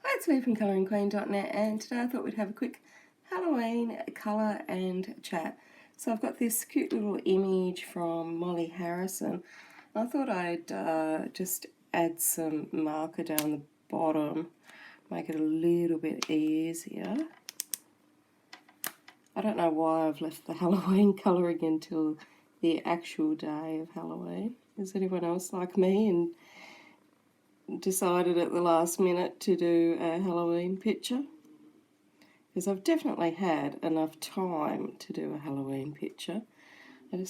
Hi, it's me from colouringqueen.net, and today I thought we'd have a quick Halloween colour and chat. So I've got this cute little image from Molly Harrison. I thought I'd just add some marker down the bottom, make it a little bit easier. I don't know why I've left the Halloween colouring until the actual day of Halloween. Is anyone else like me and decided at the last minute to do a Halloween picture? Because I've definitely had enough time to do a Halloween picture. I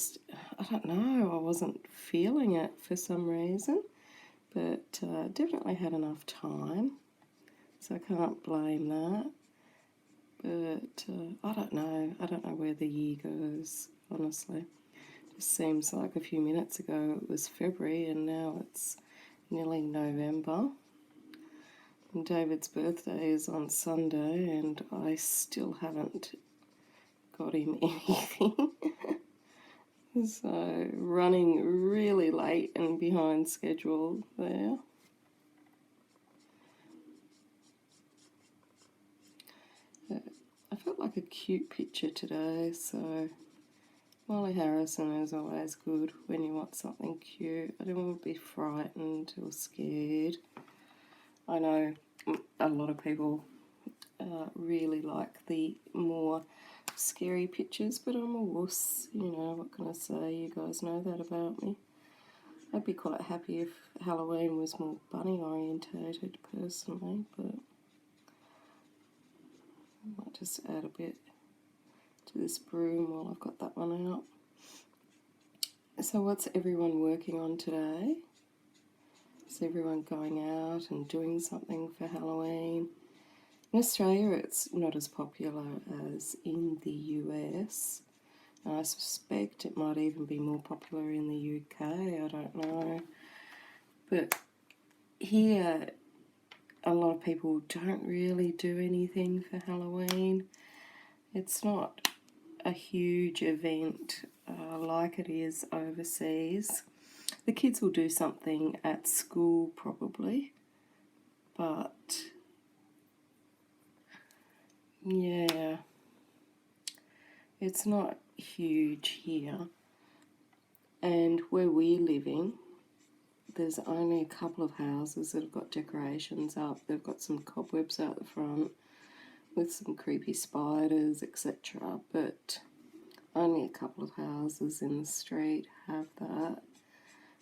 don't know, I wasn't feeling it for some reason, but definitely had enough time, so I can't blame that. But I don't know where the year goes, honestly. It just seems like a few minutes ago it was February and now it's nearly November. And David's birthday is on Sunday and I still haven't got him anything. So running really late and behind schedule there. I felt like a cute picture today, so Molly Harrison is always good when you want something cute. I don't want to be frightened or scared. I know a lot of people really like the more scary pictures, but I'm a wuss, you know, what can I say? You guys know that about me. I'd be quite happy if Halloween was more bunny orientated personally, but I might just add a bit to this broom while I've got that one out. So what's everyone working on today? Is everyone going out and doing something for Halloween? In Australia it's not as popular as in the US. I suspect it might even be more popular in the UK, I don't know. But here a lot of people don't really do anything for Halloween. It's not a huge event like it is overseas. The kids will do something at school probably, but yeah, it's not huge here. And where we're living, there's only a couple of houses that have got decorations up. They've got some cobwebs out the front with some creepy spiders, etc. But only a couple of houses in the street have that.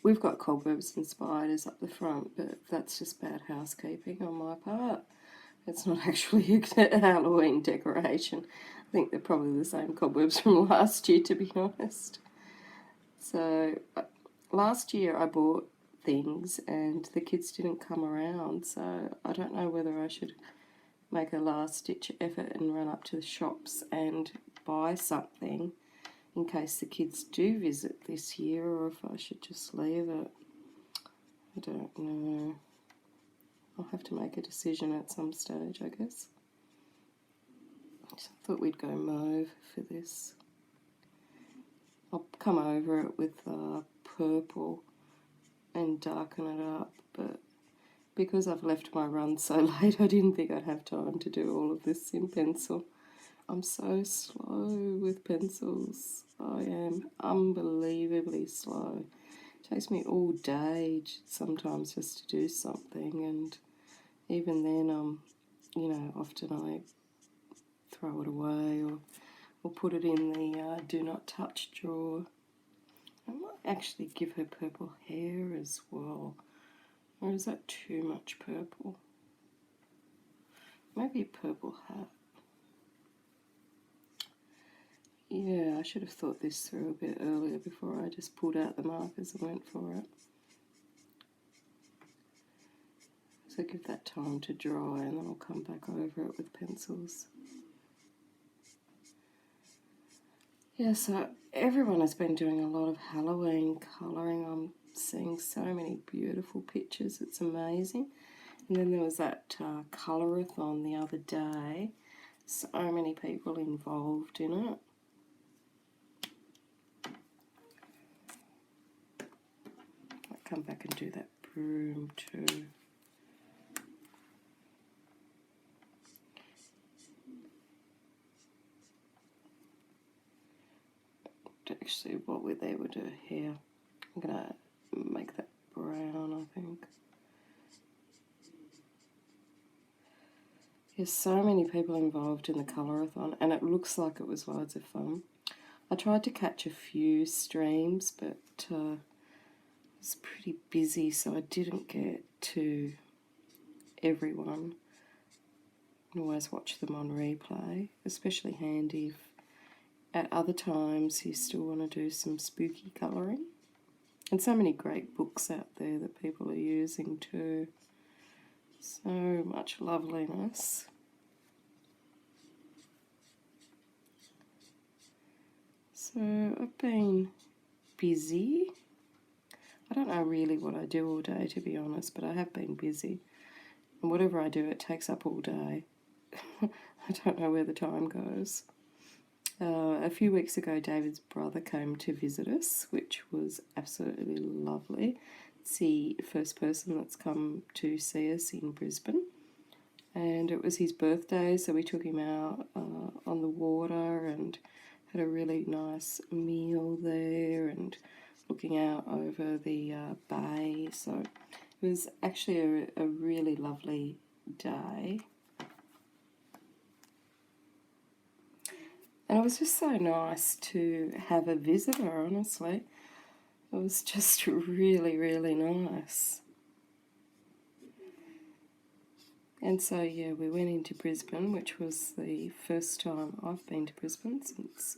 We've got cobwebs and spiders up the front, but that's just bad housekeeping on my part. It's not actually a Halloween decoration. I think they're probably the same cobwebs from last year, to be honest. So last year I bought things and the kids didn't come around, so I don't know whether I should make a last-ditch effort and run up to the shops and buy something in case the kids do visit this year, or if I should just leave it. I don't know. I'll have to make a decision at some stage, I guess. I thought we'd go mauve for this. I'll come over it with purple and darken it up, but because I've left my run so late, I didn't think I'd have time to do all of this in pencil. I'm so slow with pencils. I am unbelievably slow. It takes me all day sometimes just to do something, and even then, you know, often I throw it away or put it in the do not touch drawer. I might actually give her purple hair as well. Or is that too much purple? Maybe a purple hat. Yeah, I should have thought this through a bit earlier before I just pulled out the markers and went for it. So give that time to dry and then I'll come back over it with pencils. Yeah, so everyone has been doing a lot of Halloween colouring. I'm seeing so many beautiful pictures, it's amazing. And then there was that colourathon the other day. So many people involved in it. I'll come back and do that broom too. actually, what would they would do here? I'm going to make that brown, I think. There's so many people involved in the colourathon, and it looks like it was loads of fun. I tried to catch a few streams, but it was pretty busy, so I didn't get to everyone. I can always watch them on replay, especially handy if at other times you still want to do some spooky colouring. And so many great books out there that people are using too. So much loveliness. So I've been busy. I don't know really what I do all day, to be honest, but I have been busy. And whatever I do, it takes up all day. I don't know where the time goes. A few weeks ago, David's brother came to visit us, which was absolutely lovely. It's the first person that's come to see us in Brisbane. And it was his birthday, so we took him out on the water and had a really nice meal there and looking out over the bay. So it was actually a really lovely day. And it was just so nice to have a visitor, honestly. It was just really, really nice. And so, yeah, we went into Brisbane, which was the first time I've been to Brisbane since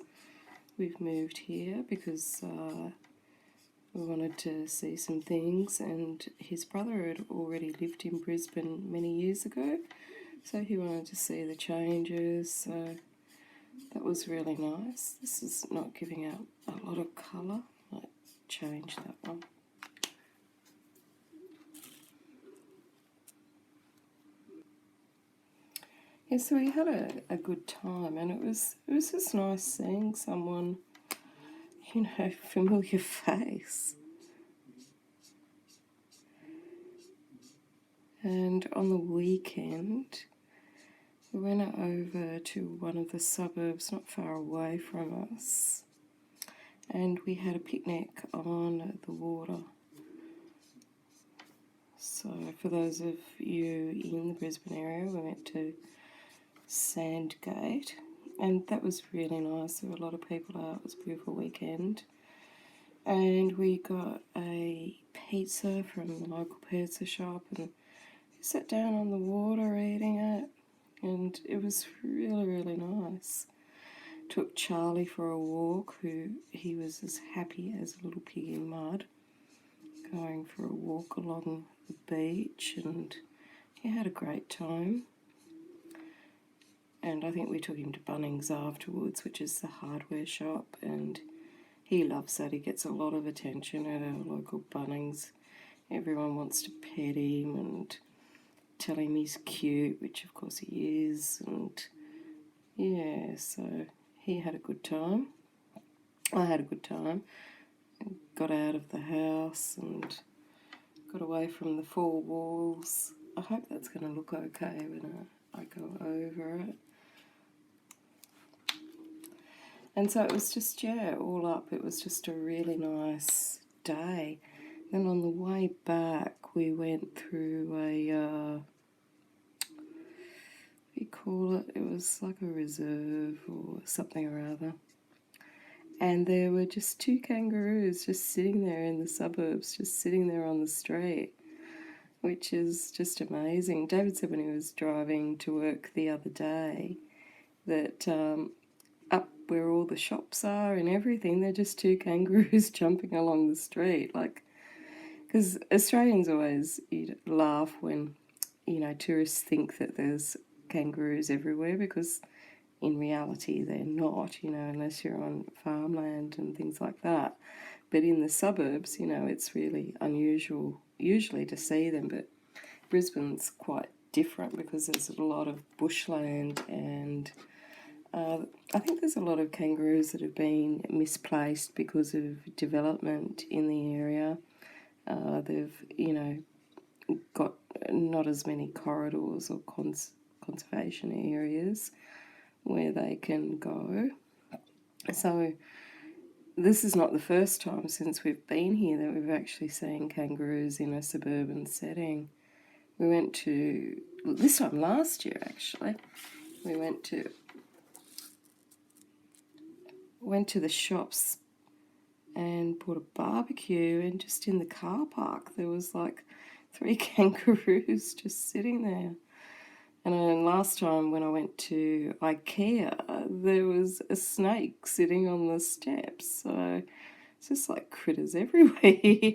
we've moved here, because we wanted to see some things, and his brother had already lived in Brisbane many years ago, so he wanted to see the changes, so that was really nice. This is not giving out a lot of colour. I might change that one. Yeah, so we had a good time, and it was just nice seeing someone, you know, familiar face. And on the weekend, we went over to one of the suburbs not far away from us, and we had a picnic on the water. So for those of you in the Brisbane area, we went to Sandgate, and that was really nice. There were a lot of people out. It was a beautiful weekend. And we got a pizza from the local pizza shop, and we sat down on the water eating it, and it was really, really nice. Took Charlie for a walk, he was as happy as a little pig in mud, going for a walk along the beach, and he had a great time. And I think we took him to Bunnings afterwards, which is the hardware shop, and he loves that. He gets a lot of attention at our local Bunnings. Everyone wants to pet him and tell him he's cute, which of course he is, and yeah, so he had a good time. I had a good time. Got out of the house and got away from the four walls. I hope that's going to look okay when I go over it. And so it was just, yeah, all up, it was just a really nice day. Then on the way back, we went through what do you call it? It was like a reserve or something or other. And there were just two kangaroos just sitting there in the suburbs, just sitting there on the street, which is just amazing. David said when he was driving to work the other day that up where all the shops are and everything, they're just two kangaroos jumping along the street. Like, because Australians always laugh when, you know, tourists think that there's kangaroos everywhere, because in reality they're not, you know, unless you're on farmland and things like that. But in the suburbs, you know, it's really unusual usually to see them, but Brisbane's quite different because there's a lot of bushland, and I think there's a lot of kangaroos that have been misplaced because of development in the area. They've, you know, got not as many corridors or conservation areas where they can go. So this is not the first time since we've been here that we've actually seen kangaroos in a suburban setting. We went to, this time last year actually, we went to the shops and bought a barbecue, and just in the car park there was like 3 kangaroos just sitting there. And then last time when I went to IKEA, there was a snake sitting on the steps. So it's just like critters everywhere,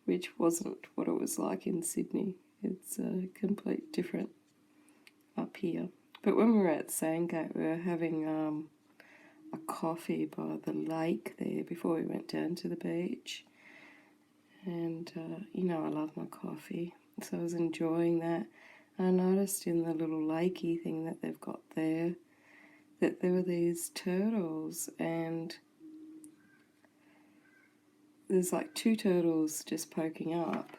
which wasn't what it was like in Sydney. It's a complete different up here. But when we were at Sandgate, we were having a coffee by the lake there before we went down to the beach. And, you know, I love my coffee, so I was enjoying that. I noticed in the little lakey thing that they've got there that there were these turtles, and there's like 2 turtles just poking up.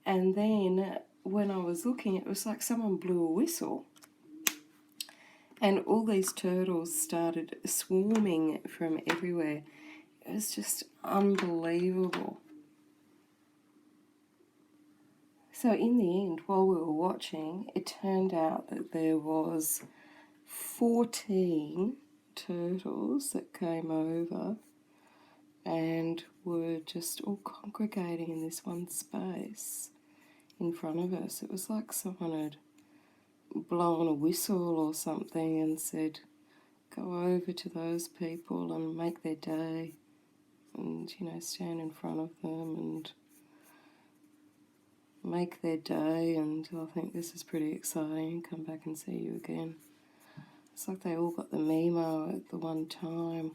And then when I was looking, it was like someone blew a whistle, and all these turtles started swarming from everywhere. It was just unbelievable. So in the end, while we were watching, it turned out that there was 14 turtles that came over and were just all congregating in this one space in front of us. It was like someone had blown a whistle or something and said, go over to those people and make their day, and, you know, stand in front of them and make their day, and I think this is pretty exciting, come back and see you again. It's like they all got the memo at the one time.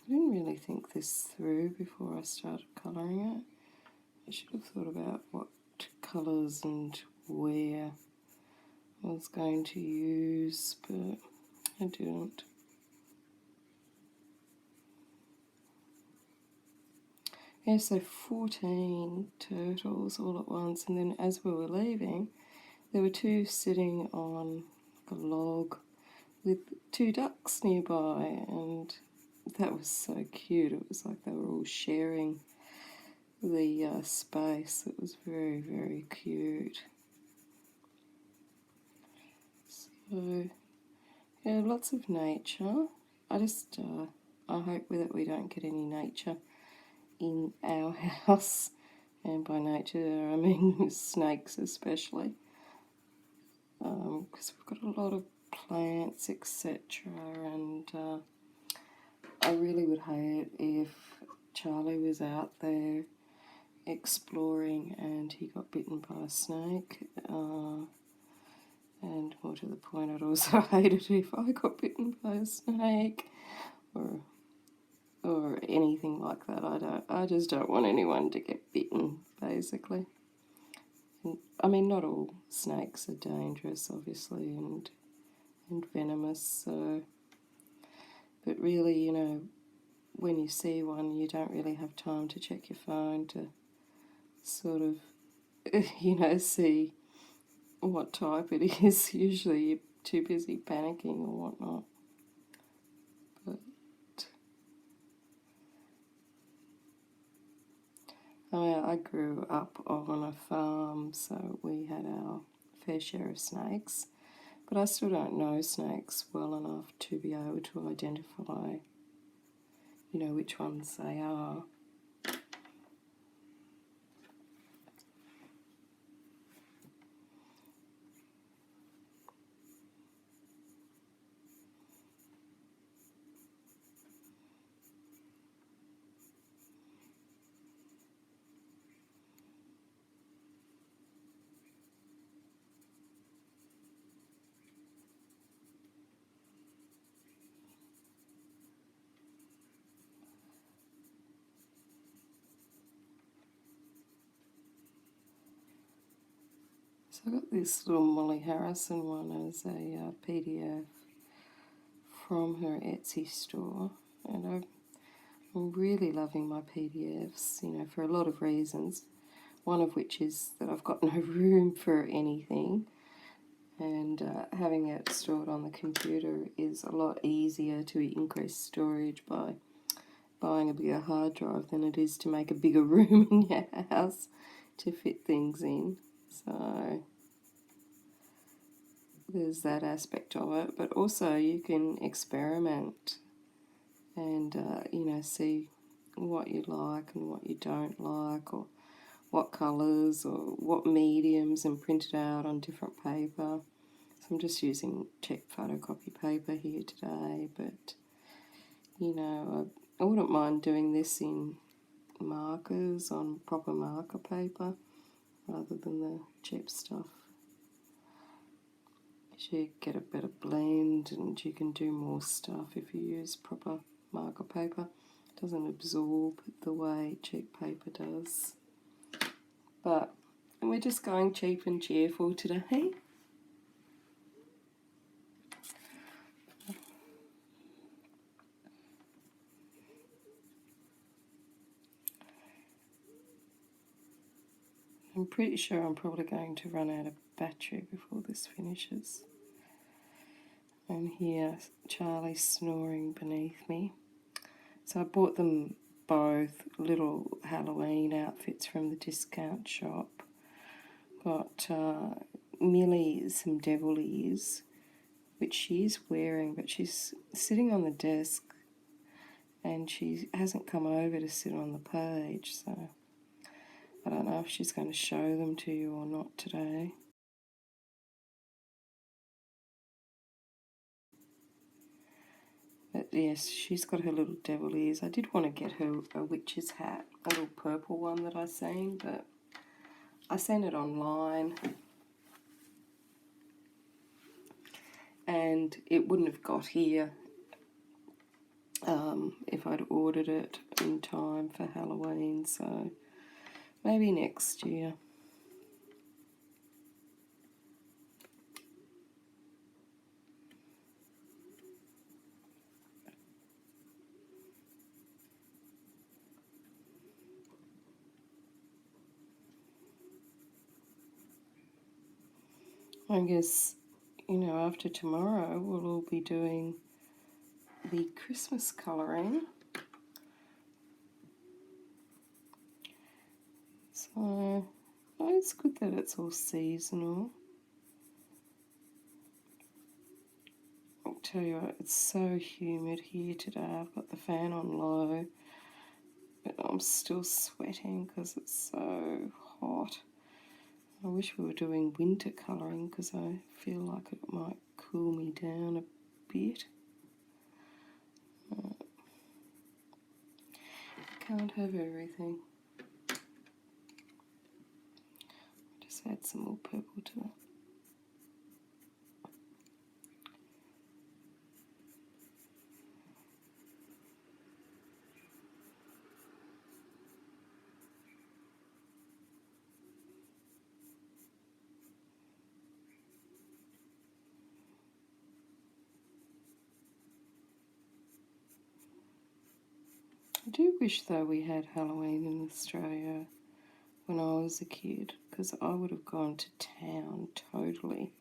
I didn't really think this through before I started colouring it. I should have thought about what colours and where I was going to use, but I didn't. Yeah, so 14 turtles all at once, and then as we were leaving, there were 2 sitting on a log with 2 ducks nearby, and that was so cute. It was like they were all sharing the space. It was very, very cute. So, yeah, lots of nature. I just, I hope that we don't get any nature in our house, and by nature I mean snakes especially, because we've got a lot of plants, etc., and I really would hate if Charlie was out there exploring and he got bitten by a snake, and more to the point, I'd also hate it if I got bitten by a snake or anything like that. I just don't want anyone to get bitten, basically. And, I mean, not all snakes are dangerous, obviously, and venomous, so, but really, you know, when you see one, you don't really have time to check your phone to sort of, you know, see what type it is. Usually you're too busy panicking or whatnot. But I grew up on a farm, so we had our fair share of snakes, but I still don't know snakes well enough to be able to identify, you know, which ones they are. So I got this little Molly Harrison one as a PDF from her Etsy store, and I'm really loving my PDFs, you know, for a lot of reasons. one of which is that I've got no room for anything, and having it stored on the computer is a lot easier to increase storage by buying a bigger hard drive than it is to make a bigger room in your house to fit things in. So there's that aspect of it, but also you can experiment and see what you like and what you don't like, or what colours or what mediums, and print it out on different paper. So I'm just using cheap photocopy paper here today, but I wouldn't mind doing this in markers on proper marker paper rather than the cheap stuff. You get a better blend and you can do more stuff if you use proper marker paper. It doesn't absorb the way cheap paper does. But we're just going cheap and cheerful today. I'm pretty sure I'm probably going to run out of battery before this finishes. And here Charlie's snoring beneath me. So I bought them both little Halloween outfits from the discount shop. Got Millie some devil ears, which she's wearing, but she's sitting on the desk and she hasn't come over to sit on the page, so I don't know if she's going to show them to you or not today. But yes, she's got her little devil ears. I did want to get her a witch's hat, a little purple one that I seen, but I sent it online and it wouldn't have got here if I'd ordered it in time for Halloween, so maybe next year. I guess, after tomorrow we'll all be doing the Christmas colouring. So it's good that it's all seasonal. I'll tell you what, it's so humid here today. I've got the fan on low, but I'm still sweating because it's so hot. I wish we were doing winter colouring because I feel like it might cool me down a bit. Can't have everything. Just add some more purple to that. I do wish though we had Halloween in Australia when I was a kid, because I would have gone to town totally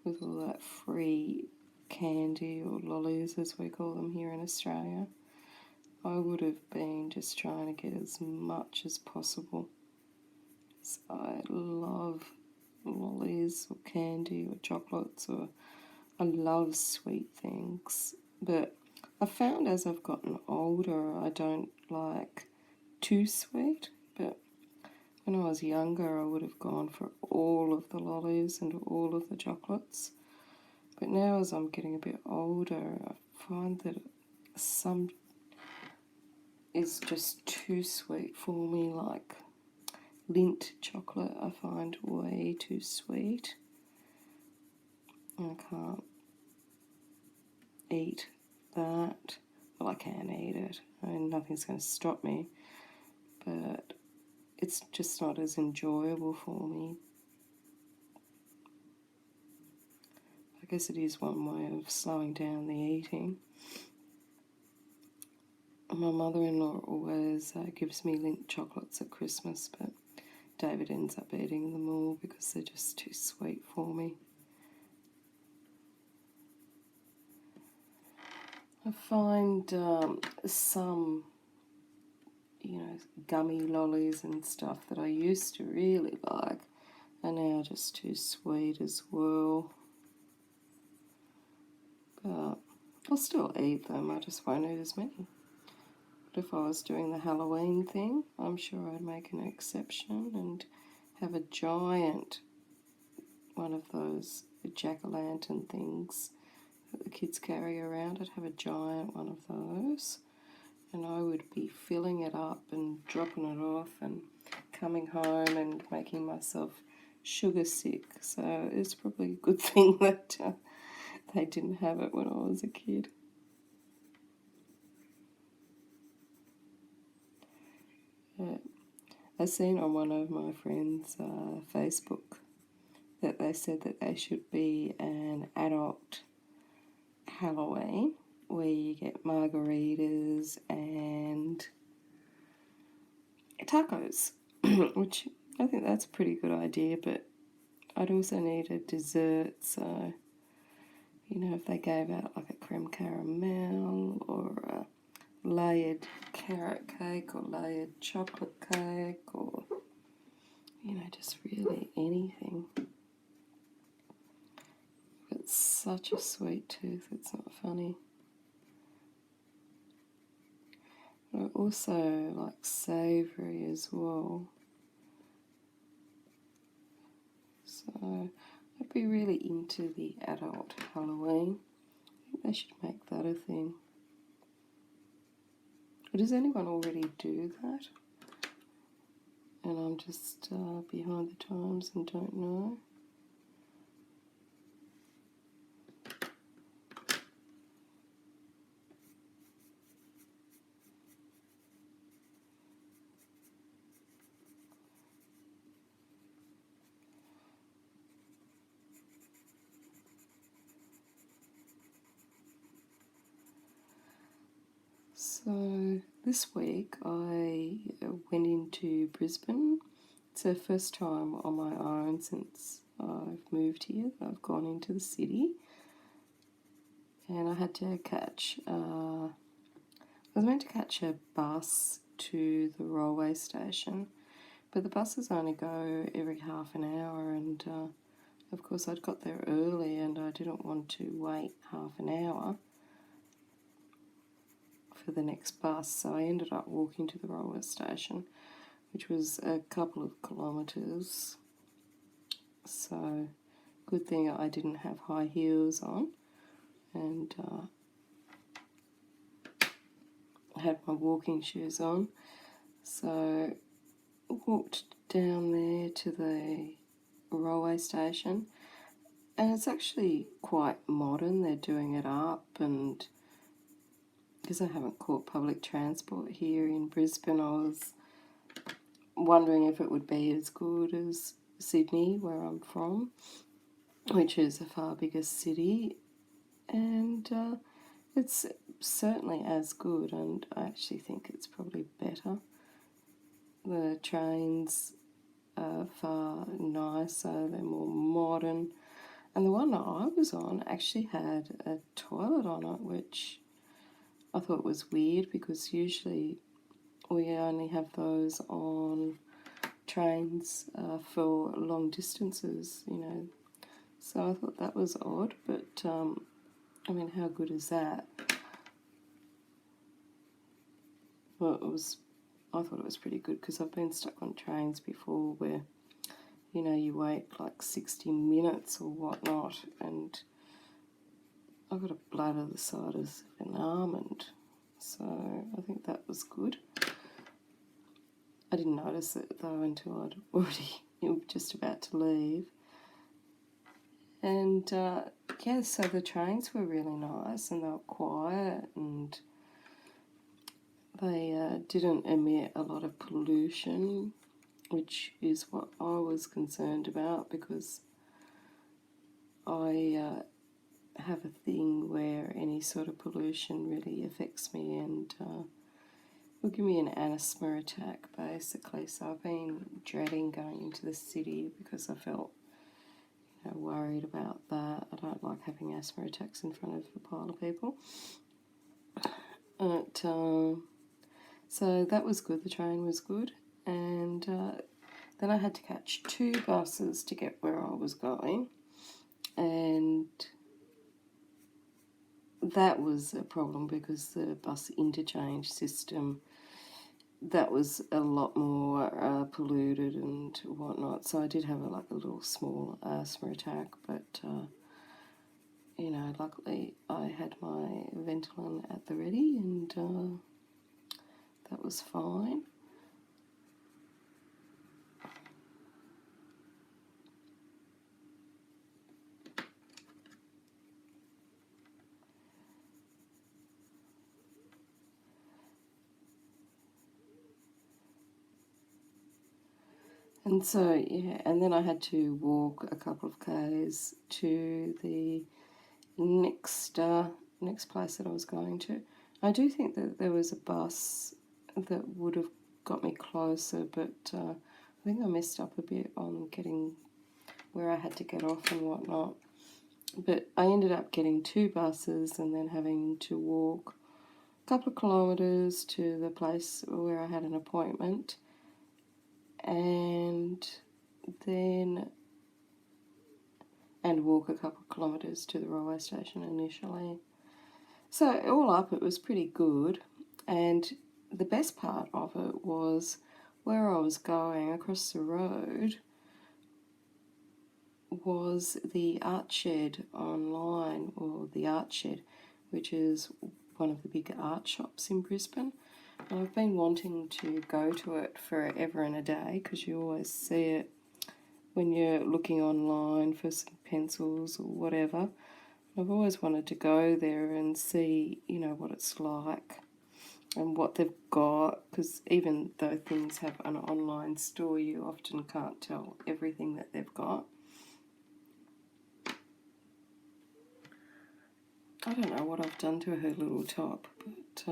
with all that free candy, or lollies as we call them here in Australia. I would have been just trying to get as much as possible. So I love lollies or candy or chocolates, or I love sweet things. But I found as I've gotten older I don't like too sweet, but when I was younger I would have gone for all of the lollies and all of the chocolates. But now as I'm getting a bit older I find that some is just too sweet for me, like Lindt chocolate I find way too sweet. I can't eat that. Well, I can eat it, and nothing's going to stop me, but it's just not as enjoyable for me. I guess it is one way of slowing down the eating. My mother-in-law always gives me Lindt chocolates at Christmas, but David ends up eating them all because they're just too sweet for me. I find some, gummy lollies and stuff that I used to really like are now just too sweet as well. But I'll still eat them, I just won't eat as many. But if I was doing the Halloween thing, I'm sure I'd make an exception and have a giant one of those jack-o'-lantern things that the kids carry around. I'd have a giant one of those, and I would be filling it up and dropping it off and coming home and making myself sugar sick. So it's probably a good thing that they didn't have it when I was a kid. I seen on one of my friends' Facebook that they said that there should be an adult Halloween where you get margaritas and tacos, which I think that's a pretty good idea, but I'd also need a dessert, so, if they gave out like a creme caramel or a layered carrot cake or layered chocolate cake or, just really anything. It's such a sweet tooth, it's not funny. I also like savoury as well. So I'd be really into the adult Halloween. I think they should make that a thing. But does anyone already do that? And I'm just behind the times and don't know. So this week I went into Brisbane. It's the first time on my own since I've moved here. I've gone into the city, and I had to catch, I was meant to catch a bus to the railway station, but the buses only go every half an hour, and of course I'd got there early and I didn't want to wait half an hour for the next bus, so I ended up walking to the railway station, which was a couple of kilometres. So good thing I didn't have high heels on, and I had my walking shoes on. So I walked down there to the railway station, and it's actually quite modern. They're doing it up, and because I haven't caught public transport here in Brisbane, I was wondering if it would be as good as Sydney, where I'm from, which is a far bigger city, and it's certainly as good, and I actually think it's probably better. The trains are far nicer, they're more modern, and the one that I was on actually had a toilet on it, which I thought was weird because usually we only have those on trains for long distances, So I thought that was odd, but how good is that? Well, I thought it was pretty good because I've been stuck on trains before where, you wait like 60 minutes or whatnot, and I've got a bladder the size of an almond, so I think that was good. I didn't notice it though until I'd already just about to leave. And so the trains were really nice and they were quiet, and they didn't emit a lot of pollution, which is what I was concerned about because I have a thing where any sort of pollution really affects me, and will give me an asthma attack, basically. So I've been dreading going into the city because I felt worried about that. I don't like having asthma attacks in front of a pile of people. But, so that was good. The train was good. And then I had to catch 2 buses to get where I was going. And that was a problem because the bus interchange system, that was a lot more polluted and whatnot. So I did have a little small asthma attack, but luckily I had my Ventolin at the ready, and that was fine. And so, yeah, and then I had to walk a couple of k's to the next place that I was going to. I do think that there was a bus that would have got me closer, but I think I messed up a bit on getting where I had to get off and whatnot. But I ended up getting 2 buses and then having to walk a couple of kilometres to the place where I had an appointment, and walk a couple of kilometres to the railway station initially. So all up, it was pretty good. And the best part of it was where I was going across the road was the Art Shed online, or the Art Shed, which is one of the big art shops in Brisbane. And I've been wanting to go to it forever and a day, because you always see it when you're looking online for some pencils or whatever. I've always wanted to go there and see, what it's like and what they've got, because even though things have an online store, you often can't tell everything that they've got. I don't know what I've done to her little top, but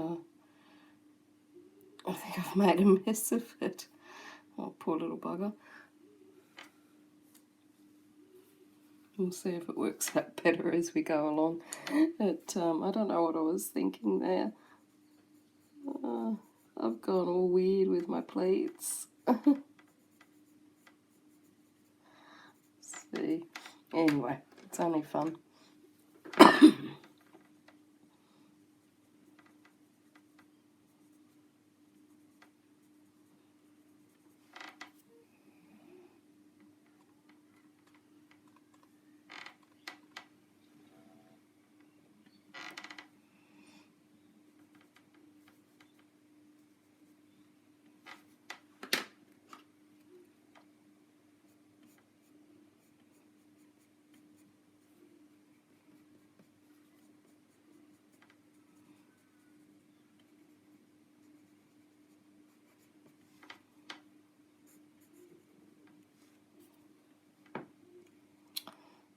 I think I've made a mess of it. Oh, poor little bugger. We'll see if it works out better as we go along. But I don't know what I was thinking there. I've gone all weird with my pleats. See. Anyway, it's only fun.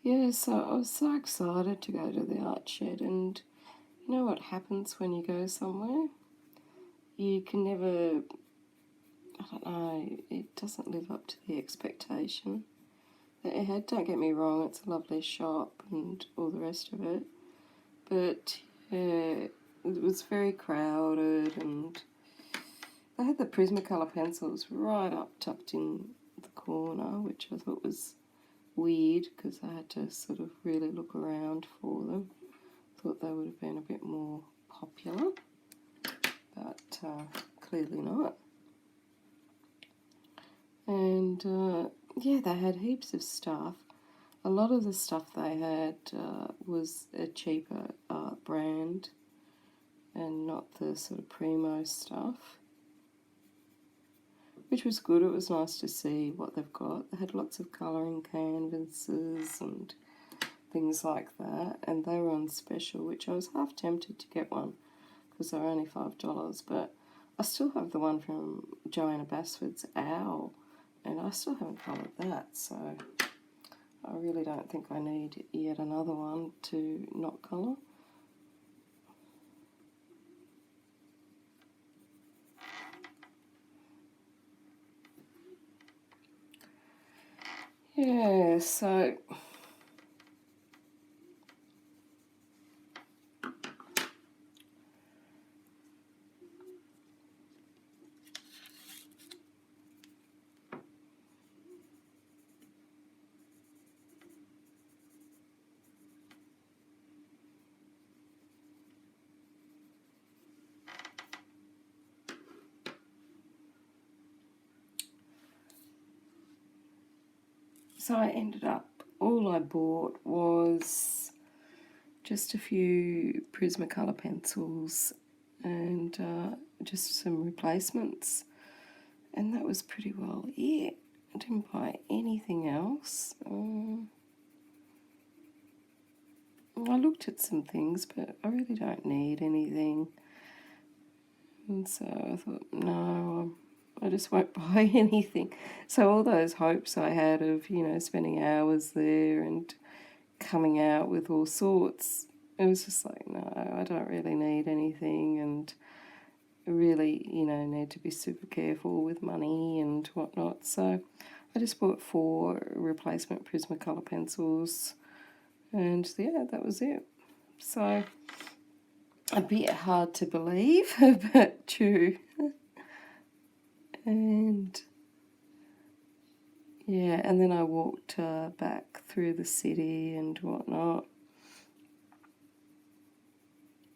Yeah, so I was so excited to go to the Art Shed, and you know what happens when you go somewhere? You can never, I don't know, it doesn't live up to the expectation that it had. Don't get me wrong, it's a lovely shop and all the rest of it, but yeah, it was very crowded, and they had the Prismacolor pencils right up tucked in the corner, which I thought was weird because I had to sort of really look around for them. Thought they would have been a bit more popular, but clearly not. And yeah, they had heaps of stuff. A lot of the stuff they had was a cheaper art brand and not the sort of primo stuff, which was good. It was nice to see what they've got. They had lots of colouring canvases and things like that, and they were on special, which I was half tempted to get one because they were only $5, but I still have the one from Joanna Basford's Owl, and I still haven't coloured that, so I really don't think I need yet another one to not colour. Yeah, so I ended up, all I bought was just a few Prismacolor pencils and just some replacements, and that was pretty well it. I didn't buy anything else. I looked at some things, but I really don't need anything. And so I thought, no, I just won't buy anything. So all those hopes I had of, spending hours there and coming out with all sorts, it was just like, no, I don't really need anything, and really, need to be super careful with money and whatnot. So I just bought 4 replacement Prismacolor pencils, and yeah, that was it. So a bit hard to believe, but true. And yeah, and then I walked back through the city and whatnot,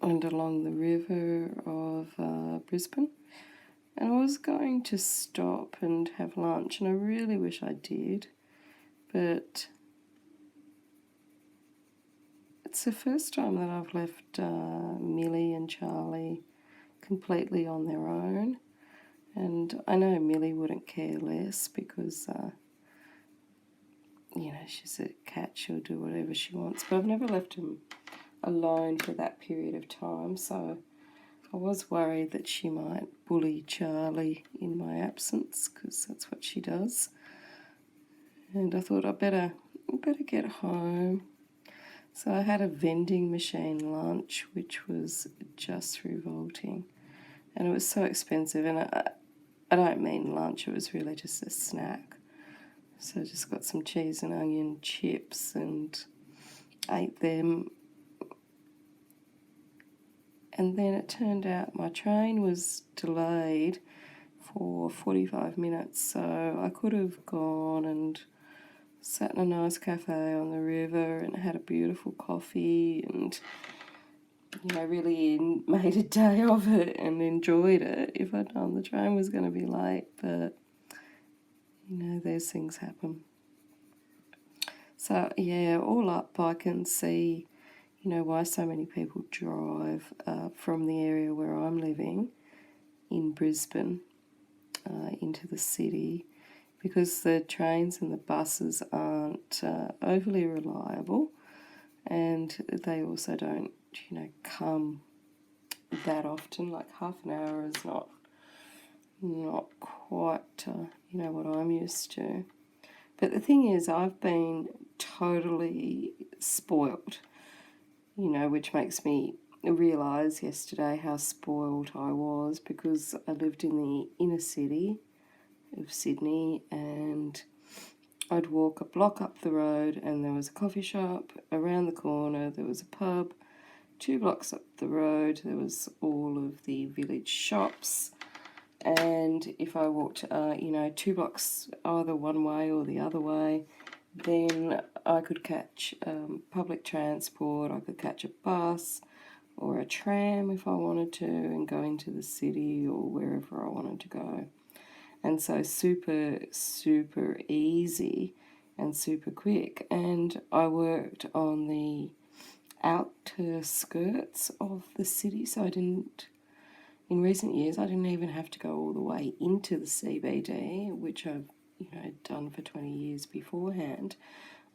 and along the river of Brisbane. And I was going to stop and have lunch, and I really wish I did, but it's the first time that I've left Millie and Charlie completely on their own. And I know Millie wouldn't care less because, she's a cat, she'll do whatever she wants. But I've never left him alone for that period of time, so I was worried that she might bully Charlie in my absence, because that's what she does. And I thought I better get home. So I had a vending machine lunch, which was just revolting. And it was so expensive, and I don't mean lunch, it was really just a snack. So I just got some cheese and onion chips and ate them. And then it turned out my train was delayed for 45 minutes, so I could have gone and sat in a nice cafe on the river and had a beautiful coffee and, really made a day of it and enjoyed it if I'd known the train was going to be late. But, those things happen. So, yeah, all up I can see, why so many people drive from the area where I'm living in Brisbane into the city, because the trains and the buses aren't overly reliable, and they also don't, come that often. Like half an hour is not quite, what I'm used to. But the thing is, I've been totally spoilt, which makes me realise yesterday how spoiled I was, because I lived in the inner city of Sydney, and I'd walk a block up the road and there was a coffee shop. Around the corner there was a pub. 2 blocks up the road there was all of the village shops. And if I walked, 2 blocks either one way or the other way, then I could catch public transport. I could catch a bus or a tram if I wanted to and go into the city or wherever I wanted to go. And so super, super easy and super quick. And I worked on the outer skirts of the city, so in recent years, I didn't even have to go all the way into the CBD, which I've, done for 20 years beforehand.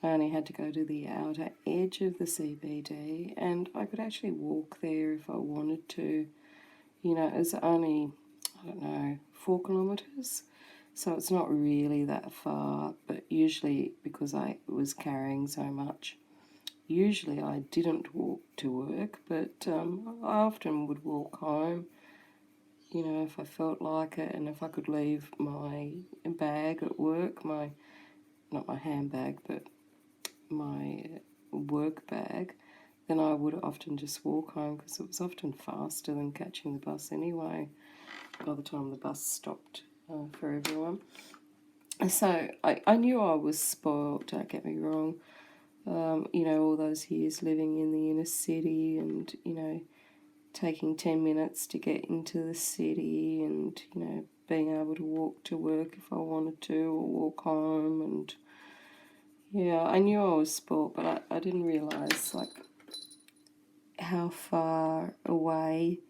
I only had to go to the outer edge of the CBD, and I could actually walk there if I wanted to. It's only, 4 kilometres, so it's not really that far, but usually because I was carrying so much, usually I didn't walk to work, but I often would walk home, if I felt like it, and if I could leave my bag at work, my not my handbag, but my work bag, then I would often just walk home because it was often faster than catching the bus anyway, by the time the bus stopped for everyone. So I knew I was spoiled, don't get me wrong. All those years living in the inner city and, taking 10 minutes to get into the city and, being able to walk to work if I wanted to or walk home. And, yeah, I knew I was spoiled, but I didn't realise, how far away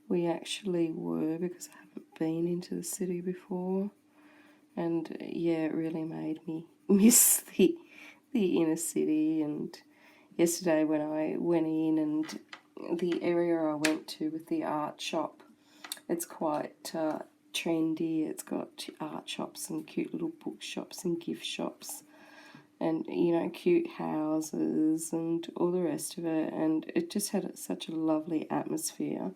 we actually were because I haven't been into the city before. And, yeah, it really made me miss the inner city. And yesterday when I went in, and the area I went to with the art shop, it's quite trendy. It's got art shops and cute little bookshops and gift shops and, cute houses and all the rest of it. And it just had such a lovely atmosphere.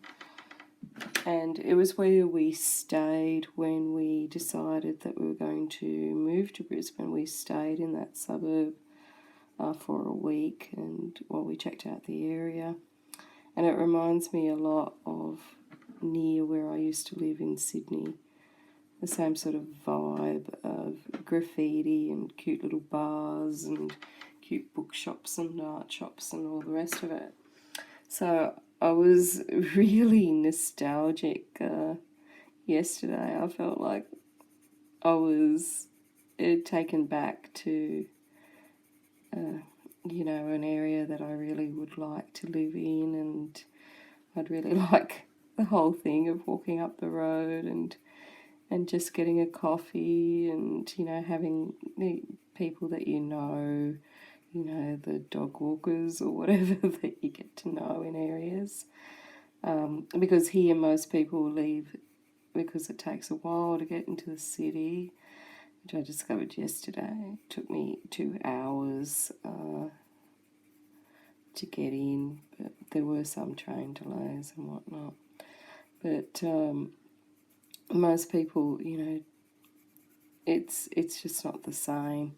And it was where we stayed when we decided that we were going to move to Brisbane. We stayed in that suburb for a week, and we checked out the area. And it reminds me a lot of near where I used to live in Sydney. The same sort of vibe of graffiti and cute little bars and cute bookshops and art shops and all the rest of it. So I was really nostalgic yesterday. I felt like I was taken back to, an area that I really would like to live in, and I'd really like the whole thing of walking up the road and just getting a coffee and, having the people that the dog walkers or whatever that you get to know in areas. Because here most people leave because it takes a while to get into the city, which I discovered yesterday. It took me 2 hours to get in, but there were some train delays and whatnot. But most people, it's just not the same.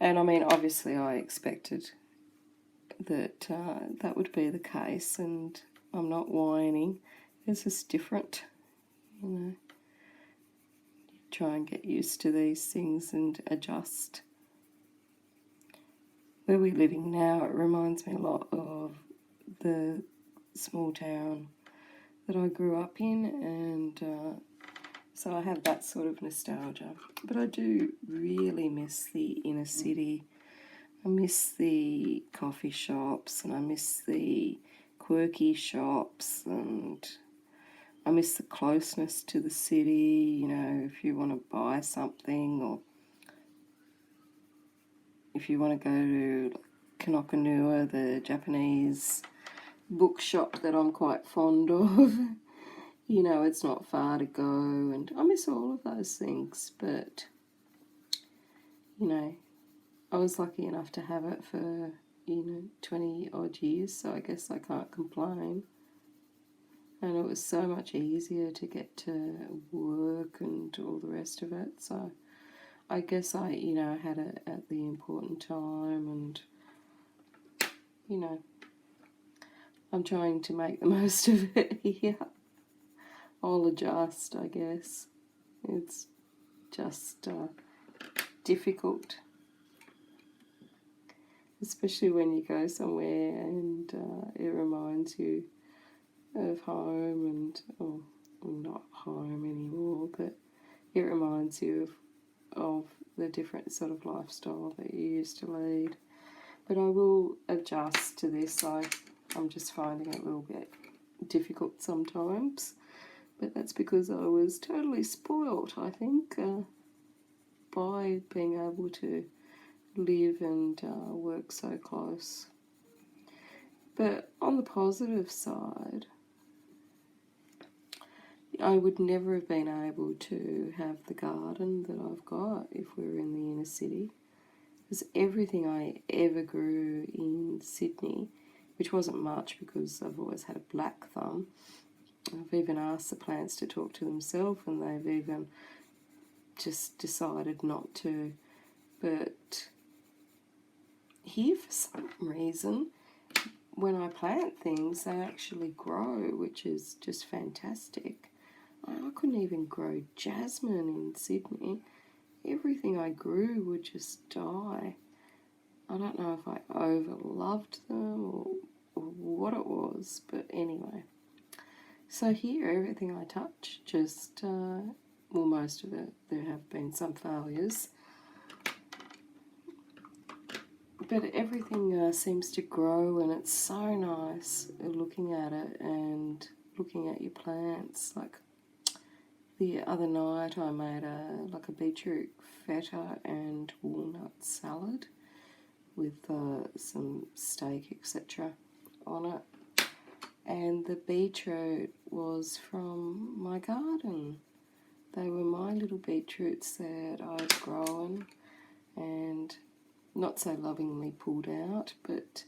And I mean, obviously I expected that that would be the case, and I'm not whining. It's just different, You try and get used to these things and adjust. Where we're living now, it reminds me a lot of the small town that I grew up in, and so I have that sort of nostalgia. But I do really miss the inner city. I miss the coffee shops, and I miss the quirky shops, and I miss the closeness to the city. If you want to buy something, or if you want to go to Kanokanua, the Japanese bookshop that I'm quite fond of, it's not far to go, and I miss all of those things. But, I was lucky enough to have it for, 20 odd years, so I guess I can't complain. And it was so much easier to get to work and all the rest of it, so I guess I, had it at the important time, and, I'm trying to make the most of it here. I'll adjust, I guess. It's just difficult, especially when you go somewhere and it reminds you of home, and, well, not home anymore, but it reminds you of the different sort of lifestyle that you used to lead. But I will adjust to this. I'm just finding it a little bit difficult sometimes, but that's because I was totally spoilt, I think, by being able to live and work so close. But on the positive side, I would never have been able to have the garden that I've got if we were in the inner city, because everything I ever grew in Sydney, which wasn't much because I've always had a black thumb, I've even asked the plants to talk to themselves, and they've even just decided not to But here, for some reason, when I plant things, they actually grow, which is just fantastic. I couldn't even grow jasmine in Sydney. Everything I grew would just die. I don't know if I overloved them or what it was, but anyway. So here, everything I touch just, well, most of it, there have been some failures, but everything seems to grow, and it's so nice looking at it and looking at your plants. Like the other night, I made a beetroot feta and walnut salad with some steak, etc. on it. And the beetroot was from my garden. They were my little beetroots that I'd grown and not so lovingly pulled out, but,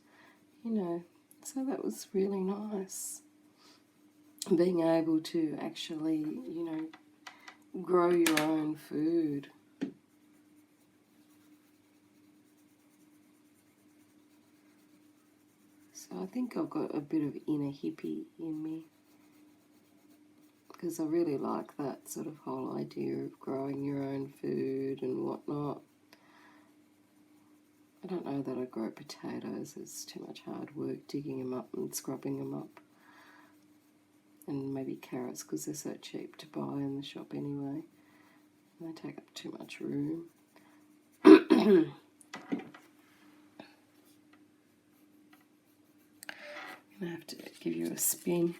you know, so that was really nice. Being able to actually, you know, grow your own food. So I think I've got a bit of inner hippie in me, because I really like that sort of whole idea of growing your own food and whatnot. I don't know that I grow potatoes. It's too much hard work digging them up and scrubbing them up. And maybe carrots, because they're so cheap to buy in the shop anyway. They take up too much room. I'm going to have to give you a spin.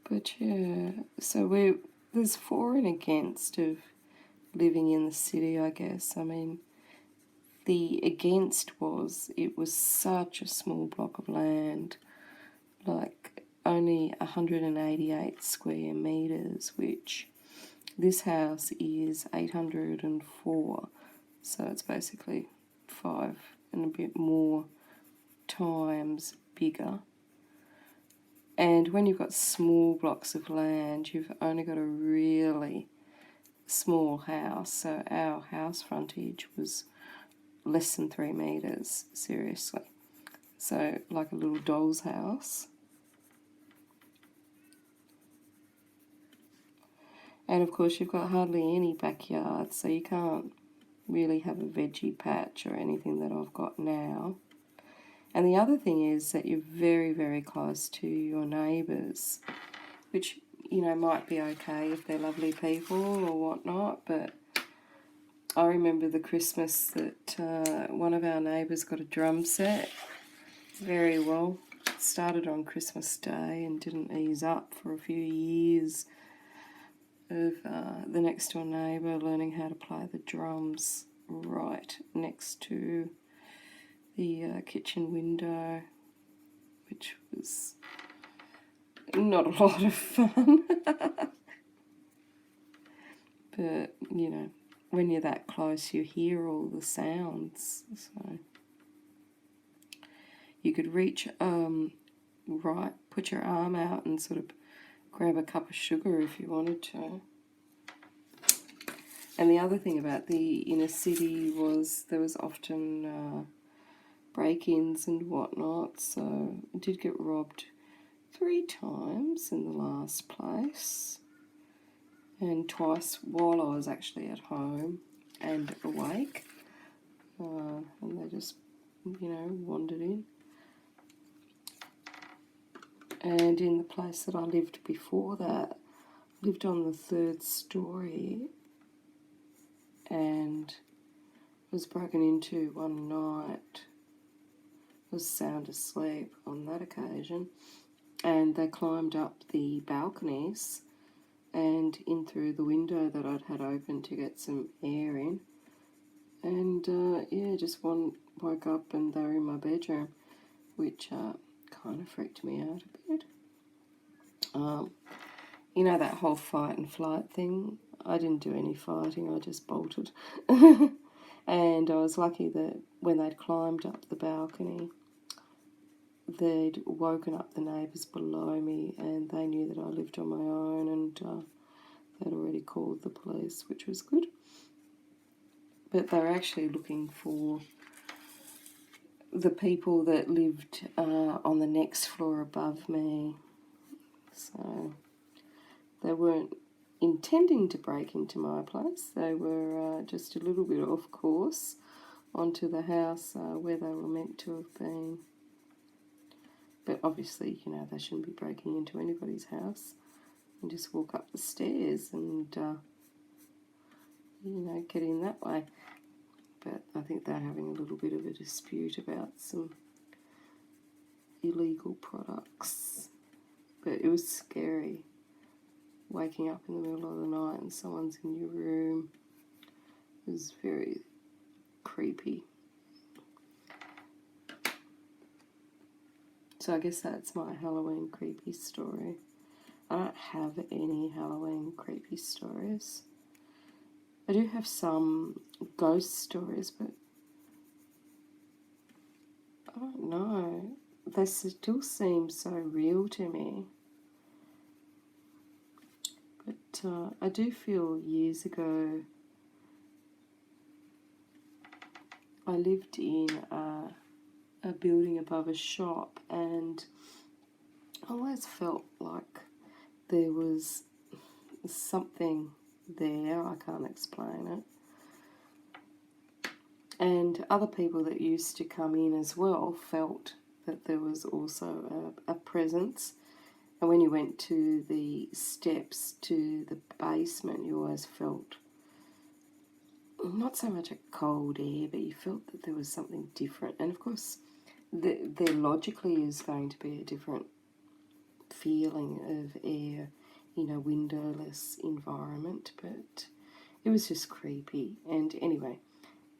But yeah, so there's for and against of living in the city, I guess. I mean, the against was it was such a small block of land, like only 188 square metres, which this house is 804, so it's basically 5 and a bit more times bigger. And when you've got small blocks of land, you've only got a really small house. So our house frontage was less than 3 metres, seriously. So like a little doll's house. And of course you've got hardly any backyard, so you can't really have a veggie patch or anything that I've got now. And the other thing is that you're very, very close to your neighbours, which, you know, might be okay if they're lovely people or whatnot, but I remember the Christmas that one of our neighbours got a drum set very well. It started on Christmas Day and didn't ease up for a few years of the next door neighbour learning how to play the drums right next to the kitchen window, which was not a lot of fun. But, you know, when you're that close, you hear all the sounds. So you could reach, right, put your arm out and sort of grab a cup of sugar if you wanted to. And the other thing about the inner city was there was often break-ins and whatnot, so I did get robbed 3 times in the last place, and twice while I was actually at home and awake, and they just, you know, wandered in. And in the place that I lived before that, lived on the 3rd story, and was broken into one night. Was sound asleep on that occasion, and they climbed up the balconies and in through the window that I'd had open to get some air in, and yeah, just one woke up and they were in my bedroom, which kind of freaked me out a bit. You know, that whole fight and flight thing, I didn't do any fighting, I just bolted. And I was lucky that when they'd climbed up the balcony, they'd woken up the neighbours below me, and they knew that I lived on my own, and they'd already called the police, which was good. But they were actually looking for the people that lived on the next floor above me. So they weren't intending to break into my place. They were just a little bit off course onto the house where they were meant to have been. But obviously, you know, they shouldn't be breaking into anybody's house, and just walk up the stairs and, you know, get in that way. But I think they're having a little bit of a dispute about some illegal products. But it was scary, waking up in the middle of the night and someone's in your room. It was very creepy. So I guess that's my Halloween creepy story. I don't have any Halloween creepy stories. I do have some ghost stories, but I don't know. They still seem so real to me. But I do feel years ago I lived in a building above a shop, and I always felt like there was something there. I can't explain it. And other people that used to come in as well felt that there was also a presence. And when you went to the steps to the basement, you always felt not so much a cold air, but you felt that there was something different. And of course, there logically is going to be a different feeling of air in a windowless environment, but it was just creepy. And anyway,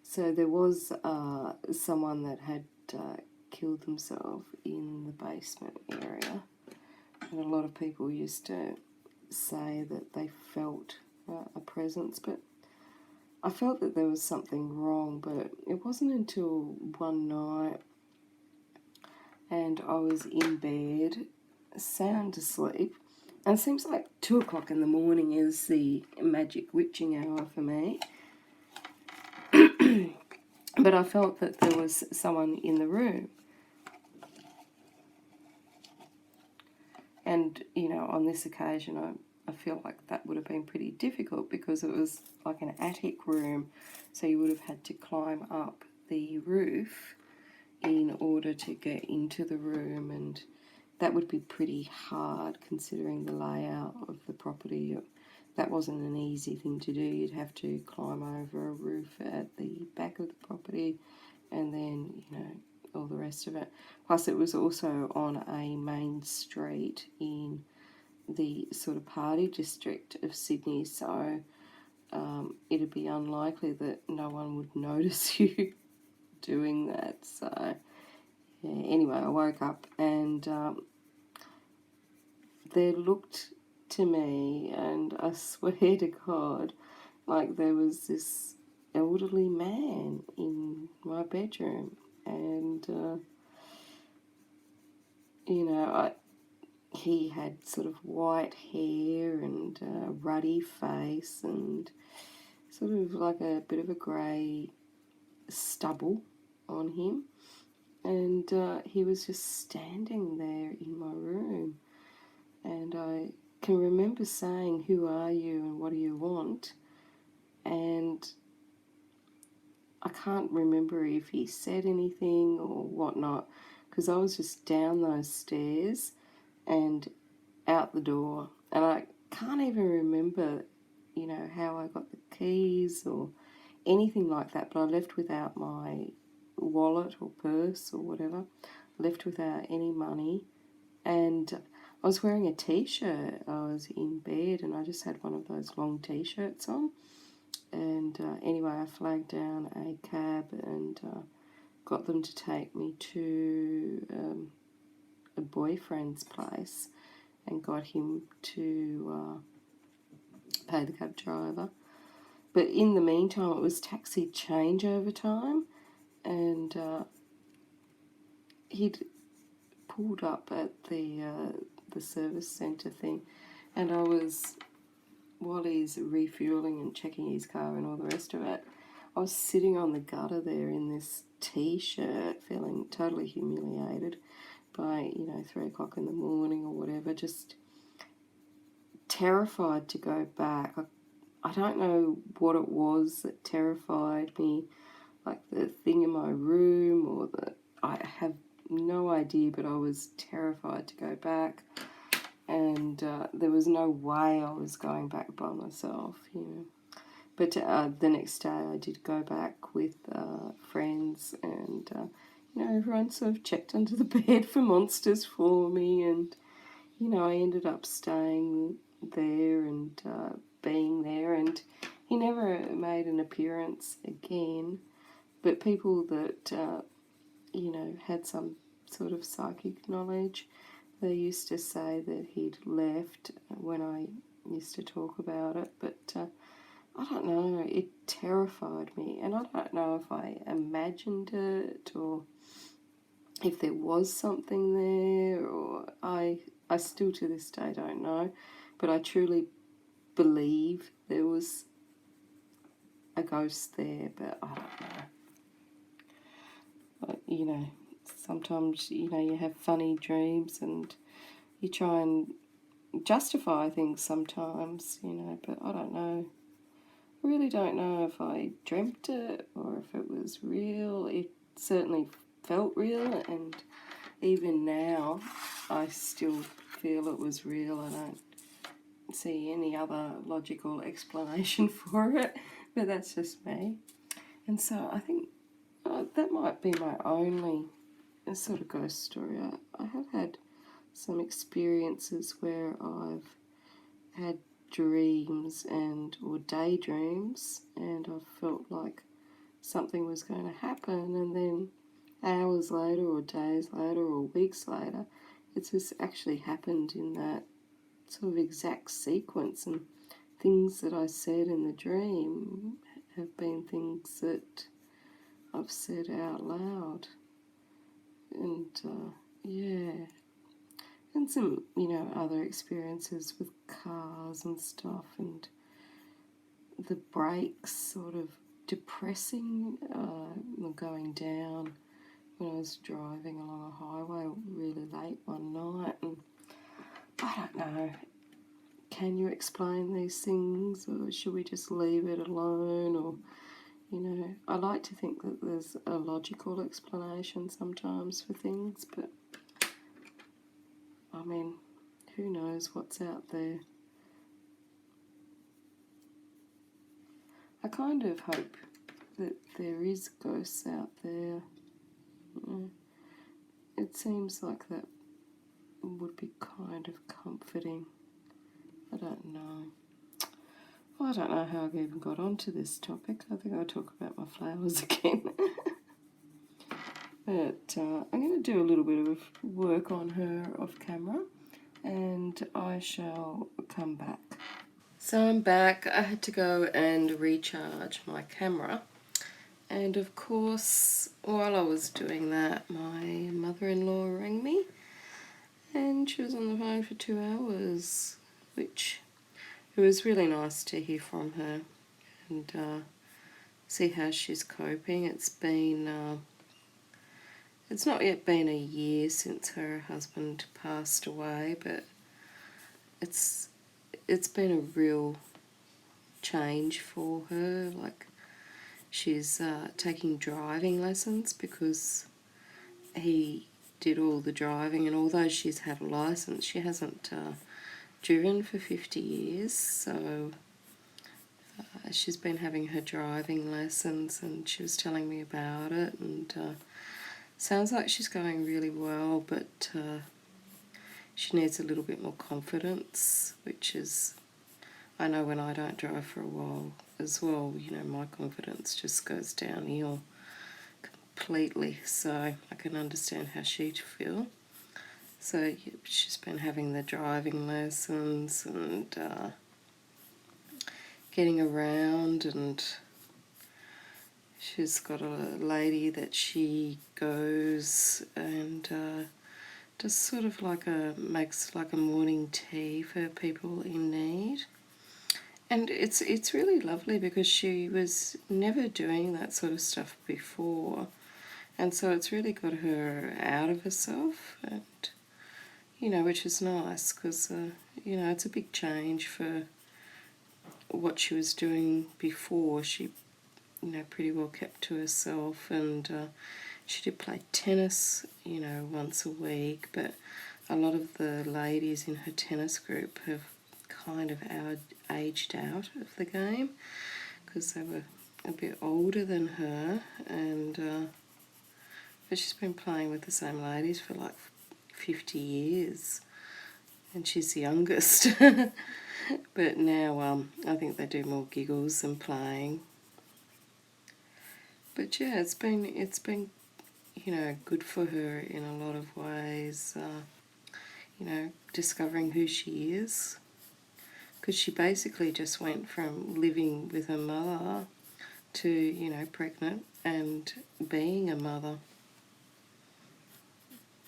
so there was someone that had killed themselves in the basement area, and a lot of people used to say that they felt a presence, but I felt that there was something wrong. But it wasn't until one night and I was in bed, sound asleep, and it seems like 2 o'clock in the morning is the magic witching hour for me. But I felt that there was someone in the room. And, you know, on this occasion, I feel like that would have been pretty difficult because it was like an attic room. So you would have had to climb up the roof in order to get into the room, and that would be pretty hard considering the layout of the property. That wasn't an easy thing to do. You'd have to climb over a roof at the back of the property and then, you know, all the rest of it. Plus it was also on a main street in the sort of party district of Sydney, so it'd be unlikely that no one would notice you doing that. So yeah, anyway, I woke up and there looked to me, and I swear to God, like there was this elderly man in my bedroom, and you know, he had sort of white hair and a ruddy face and sort of like a bit of a grey stubble on him, and he was just standing there in my room. And I can remember saying, "Who are you and what do you want?" And I can't remember if he said anything or whatnot, because I was just down those stairs and out the door. And I can't even remember, you know, how I got the keys or anything like that, but I left without my wallet or purse or whatever, left without any money, and I was wearing a t-shirt. I was in bed and I just had one of those long t-shirts on. And anyway, I flagged down a cab and got them to take me to a boyfriend's place and got him to pay the cab driver. But in the meantime, it was taxi changeover time, and he'd pulled up at the service centre thing, and while he's refueling and checking his car and all the rest of it, I was sitting on the gutter there in this t-shirt, feeling totally humiliated by, 3 o'clock in the morning or whatever, just terrified to go back. I don't know what it was that terrified me, like the thing in my room or I have no idea, but I was terrified to go back. And there was no way I was going back by myself, But the next day I did go back with friends, and, everyone sort of checked under the bed for monsters for me, and, I ended up staying there and being there, and he never made an appearance again. But people that, had some sort of psychic knowledge, they used to say that he'd left when I used to talk about it, but I don't know, it terrified me, and I don't know if I imagined it or if there was something there, or I still to this day don't know, but I truly believe there was a ghost there, but I don't know. But, sometimes, you have funny dreams and you try and justify things sometimes, but I don't know. I really don't know if I dreamt it or if it was real. It certainly felt real, and even now I still feel it was real. I don't see any other logical explanation for it, but that's just me. And so I think that might be my only sort of ghost story. I have had some experiences where I've had dreams or daydreams, and I've felt like something was going to happen, and then hours later or days later or weeks later, it's just actually happened in that sort of exact sequence, and things that I said in the dream have been things that I've said out loud. And yeah, and some other experiences with cars and stuff, and the brakes sort of depressing, going down when I was driving along a highway really late one night, and I don't know, can you explain these things, or should we just leave it alone? Or I like to think that there's a logical explanation sometimes for things, but I mean, who knows what's out there. I kind of hope that there is ghosts out there. It seems like that would be kind of comforting. I don't know. Well, I don't know how I've even got onto this topic. I think I'll talk about my flowers again. But I'm going to do a little bit of work on her off camera, and I shall come back. So I'm back. I had to go and recharge my camera, and of course while I was doing that, my mother-in-law rang me, and she was on the phone for 2 hours, which it was really nice to hear from her and see how she's coping. It's not yet been a year since her husband passed away, but it's been a real change for her. Like, she's taking driving lessons because he did all the driving, and although she's had a license, she hasn't driven for 50 years, so she's been having her driving lessons, and she was telling me about it, and sounds like she's going really well, but she needs a little bit more confidence, which is, I know when I don't drive for a while as well, my confidence just goes downhill completely, so I can understand how she'd feel. So yeah, she's been having the driving lessons and getting around, and she's got a lady that she goes and just sort of makes like a morning tea for people in need. And it's really lovely because she was never doing that sort of stuff before, and so it's really got her out of herself, and which is nice because it's a big change for what she was doing before. She pretty well kept to herself, and she did play tennis once a week, but a lot of the ladies in her tennis group have kind of aged out of the game because they were a bit older than her, and but she's been playing with the same ladies for like 50 years, and she's the youngest. But now I think they do more giggles than playing. But yeah, it's been good for her in a lot of ways. Discovering who she is, because she basically just went from living with her mother to pregnant and being a mother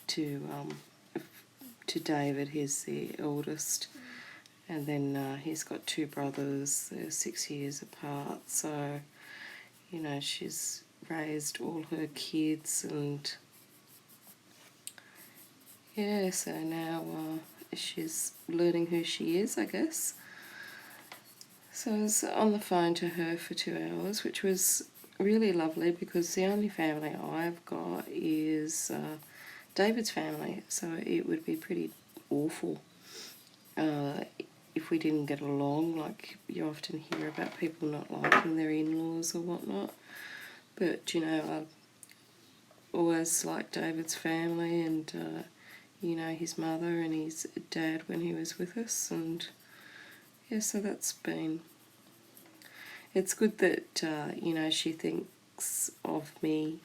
to David. He's the eldest, and then he's got two brothers. They're 6 years apart, so she's raised all her kids, and yeah, so now she's learning who she is, I guess. So I was on the phone to her for 2 hours, which was really lovely because the only family I've got is David's family, so it would be pretty awful if we didn't get along. Like, you often hear about people not liking their in-laws or whatnot, but I always liked David's family, and his mother and his dad when he was with us, and yeah, so it's good that she thinks of me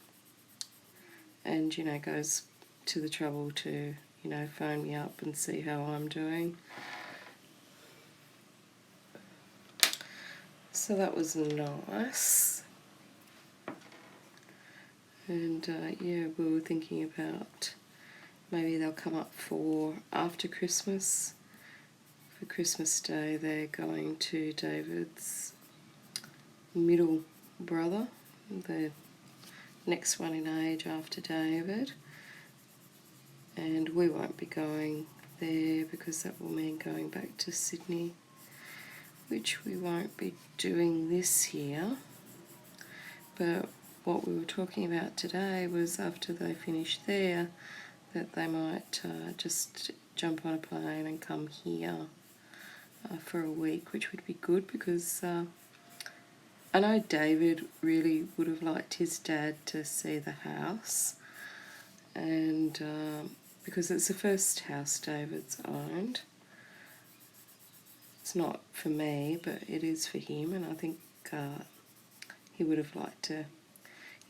and goes to the trouble to phone me up and see how I'm doing. So that was nice. And yeah, we were thinking about maybe they'll come up for after Christmas. For Christmas Day, they're going to David's middle brother, the next one in age after David. And we won't be going there because that will mean going back to Sydney, which we won't be doing this year. But what we were talking about today was after they finish there, that they might just jump on a plane and come here for a week, which would be good because I know David really would have liked his dad to see the house, and because it's the first house David's owned. It's not for me, but it is for him, and I think he would have liked to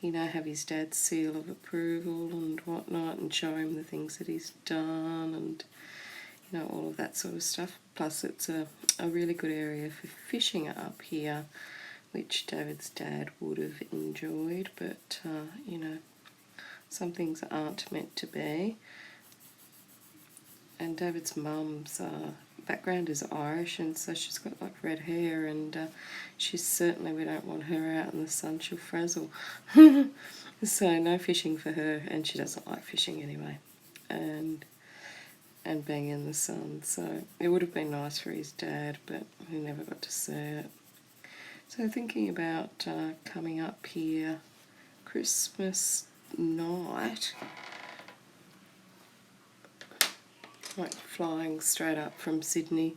have his dad's seal of approval and whatnot, and show him the things that he's done, and all of that sort of stuff. Plus it's a really good area for fishing up here, which David's dad would have enjoyed, but some things aren't meant to be. And David's mum's background is Irish, and so she's got like red hair, and we don't want her out in the sun, she'll frazzle. So no fishing for her, and she doesn't like fishing anyway, and being in the sun. So it would have been nice for his dad, but he never got to see it. So thinking about coming up here Christmas night, like flying straight up from Sydney,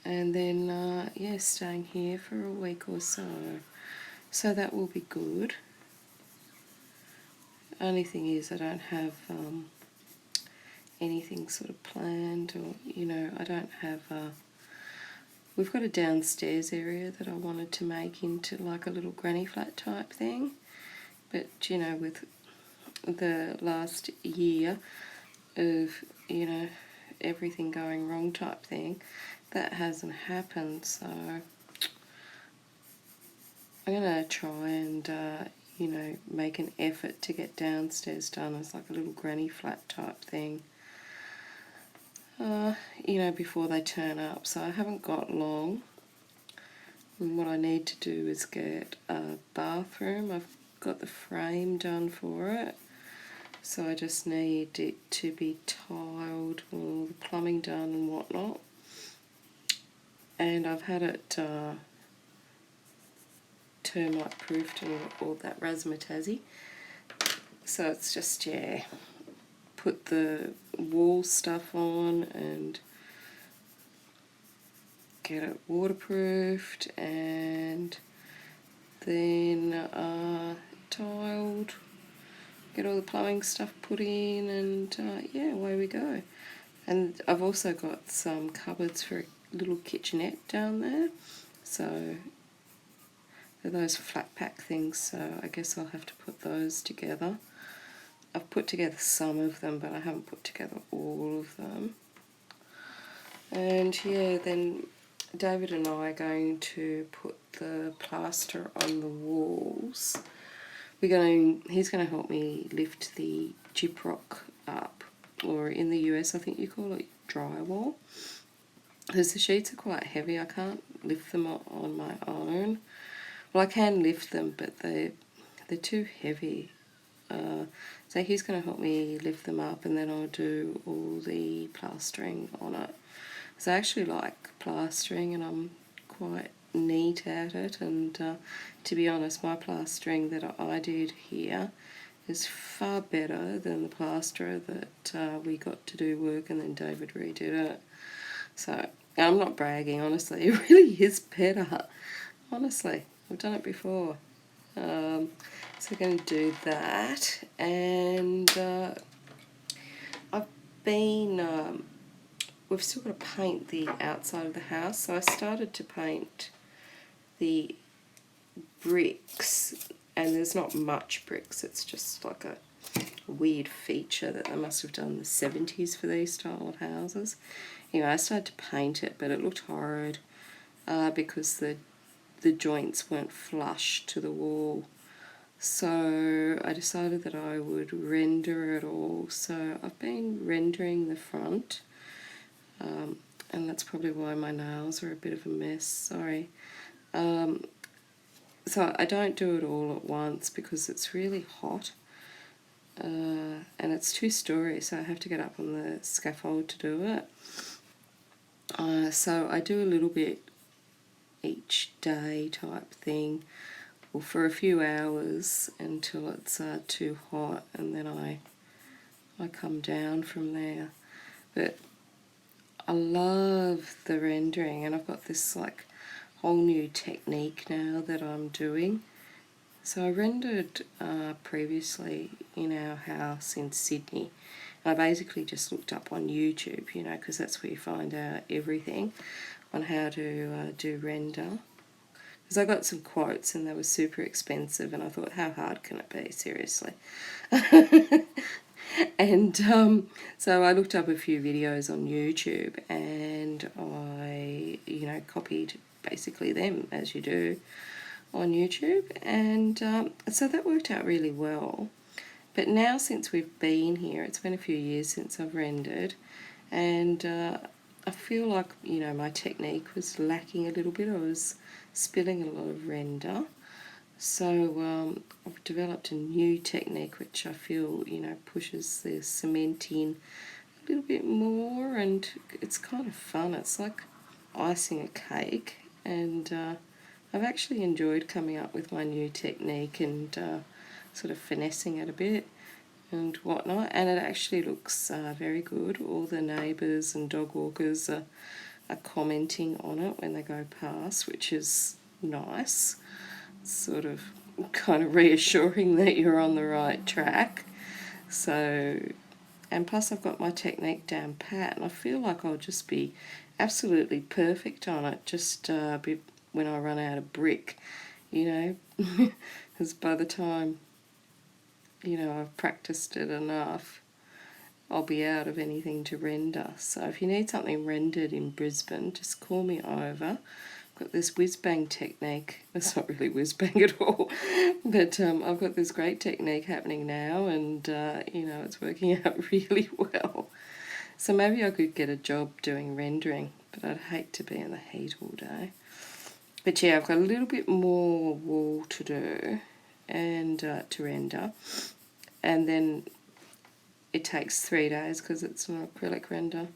and then yeah, staying here for a week or so. So that will be good. Only thing is I don't have anything sort of planned, or I don't have we've got a downstairs area that I wanted to make into like a little granny flat type thing, but with the last year of everything going wrong type thing, that hasn't happened. So I'm gonna try and you know, make an effort to get downstairs done. It's like a little granny flat type thing, you know, before they turn up. So I haven't got long. And what I need to do is get a bathroom. I've got the frame done for it. So I just need it to be tiled, all the plumbing done and whatnot. And I've had it termite proofed and all that razzmatazzy. So it's just, yeah, put the wall stuff on and get it waterproofed, and then tiled, get all the plumbing stuff put in, and yeah, away we go. And I've also got some cupboards for a little kitchenette down there, so they're those flat pack things, so I guess I'll have to put those together. I've put together some of them, but I haven't put together all of them. And yeah, then David and I are going to put the plaster on the walls. He's going to help me lift the gyprock up, or in the US I think you call it drywall, because the sheets are quite heavy. I can't lift them on my own. Well, I can lift them, but they're too heavy. So he's going to help me lift them up, and then I'll do all the plastering on it. So I actually like plastering, and I'm quite neat at it. And to be honest, my plastering that I did here is far better than the plasterer that we got to do work and then David redid it. So I'm not bragging, honestly. It really is better. Honestly, I've done it before. So we're going to do that, and I've been, we've still got to paint the outside of the house, so I started to paint the bricks, and there's not much bricks, it's just like a weird feature that they must have done in the 70s for these style of houses. Anyway, I started to paint it, but it looked horrid because the joints weren't flush to the wall. So I decided that I would render it all. So I've been rendering the front, and that's probably why my nails are a bit of a mess, sorry. So I don't do it all at once because it's really hot, and it's 2 stories, so I have to get up on the scaffold to do it. So I do a little bit each day type thing, or for a few hours until it's too hot, and then I come down from there. But I love the rendering, and I've got this like whole new technique now that I'm doing. So I rendered previously in our house in Sydney. I basically just looked up on YouTube, you know, because that's where you find out everything on how to do render. Because I got some quotes and they were super expensive, and I thought, how hard can it be, seriously? And so I looked up a few videos on YouTube, and I, you know, copied basically them, as you do on YouTube, and so that worked out really well. But now, since we've been here, it's been a few years since I've rendered, and I feel like, you know, my technique was lacking a little bit. I was spilling a lot of render. So I've developed a new technique which I feel, you know, pushes the cement in a little bit more, and it's kind of fun. It's like icing a cake, and I've actually enjoyed coming up with my new technique and sort of finessing it a bit and whatnot, and it actually looks very good. All the neighbours and dog walkers are commenting on it when they go past, which is nice. It's sort of kind of reassuring that you're on the right track. So, and plus I've got my technique down pat, and I feel like I'll just be absolutely perfect on it, just when I run out of brick, you know, because by the time, you know, I've practiced it enough, I'll be out of anything to render. So if you need something rendered in Brisbane, just call me over. got this whiz-bang technique. It's not really whiz-bang at all, but I've got this great technique happening now, and you know, it's working out really well. So maybe I could get a job doing rendering, but I'd hate to be in the heat all day. But yeah, I've got a little bit more wall to do and to render, and then it takes 3 days because it's an acrylic render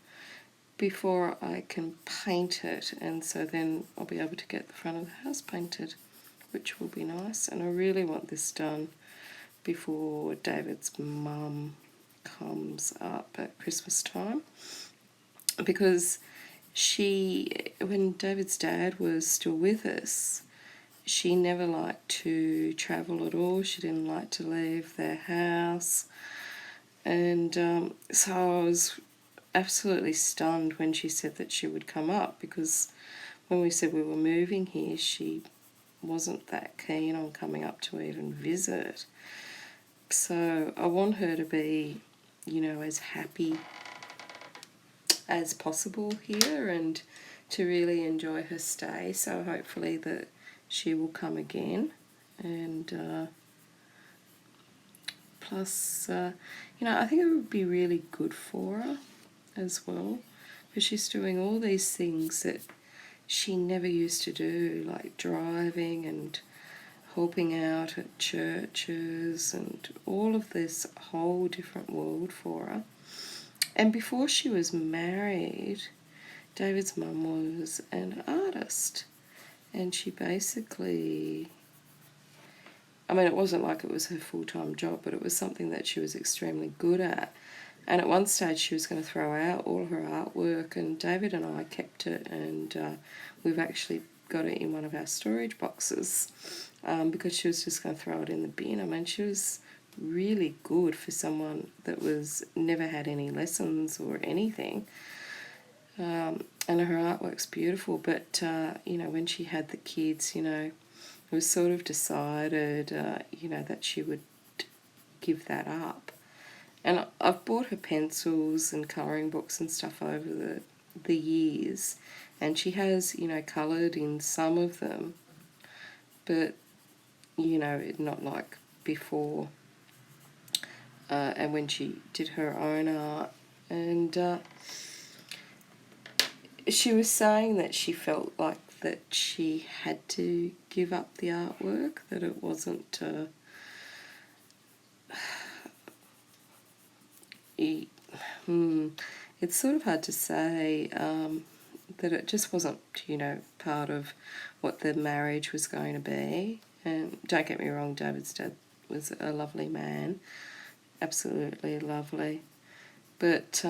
before I can paint it, and so then I'll be able to get the front of the house painted, which will be nice. And I really want this done before David's mum comes up at Christmas time, because when David's dad was still with us, she never liked to travel at all. She didn't like to leave their house, and so I was absolutely stunned when she said that she would come up, because when we said we were moving here, she wasn't that keen on coming up to even visit. So I want her to be, you know, as happy as possible here and to really enjoy her stay. So hopefully that she will come again, and plus, you know, I think it would be really good for her as well, because she's doing all these things that she never used to do, like driving and helping out at churches and all of this whole different world for her. And before she was married, David's mum was an artist, and she basically, I mean, it wasn't like it was her full-time job, but it was something that she was extremely good at. And at one stage she was going to throw out all her artwork, and David and I kept it, and we've actually got it in one of our storage boxes, because she was just going to throw it in the bin. I mean, she was really good for someone that was never had any lessons or anything, and her artwork's beautiful. But you know, when she had the kids, you know, it was sort of decided, you know, that she would give that up. And I've bought her pencils and colouring books and stuff over the years, and she has, you know, coloured in some of them, but, you know, not like before. And when she did her own art, and she was saying that she felt like that she had to give up the artwork, that it wasn't it's sort of hard to say, that it just wasn't, you know, part of what the marriage was going to be. And don't get me wrong, David's dad was a lovely man, absolutely lovely. But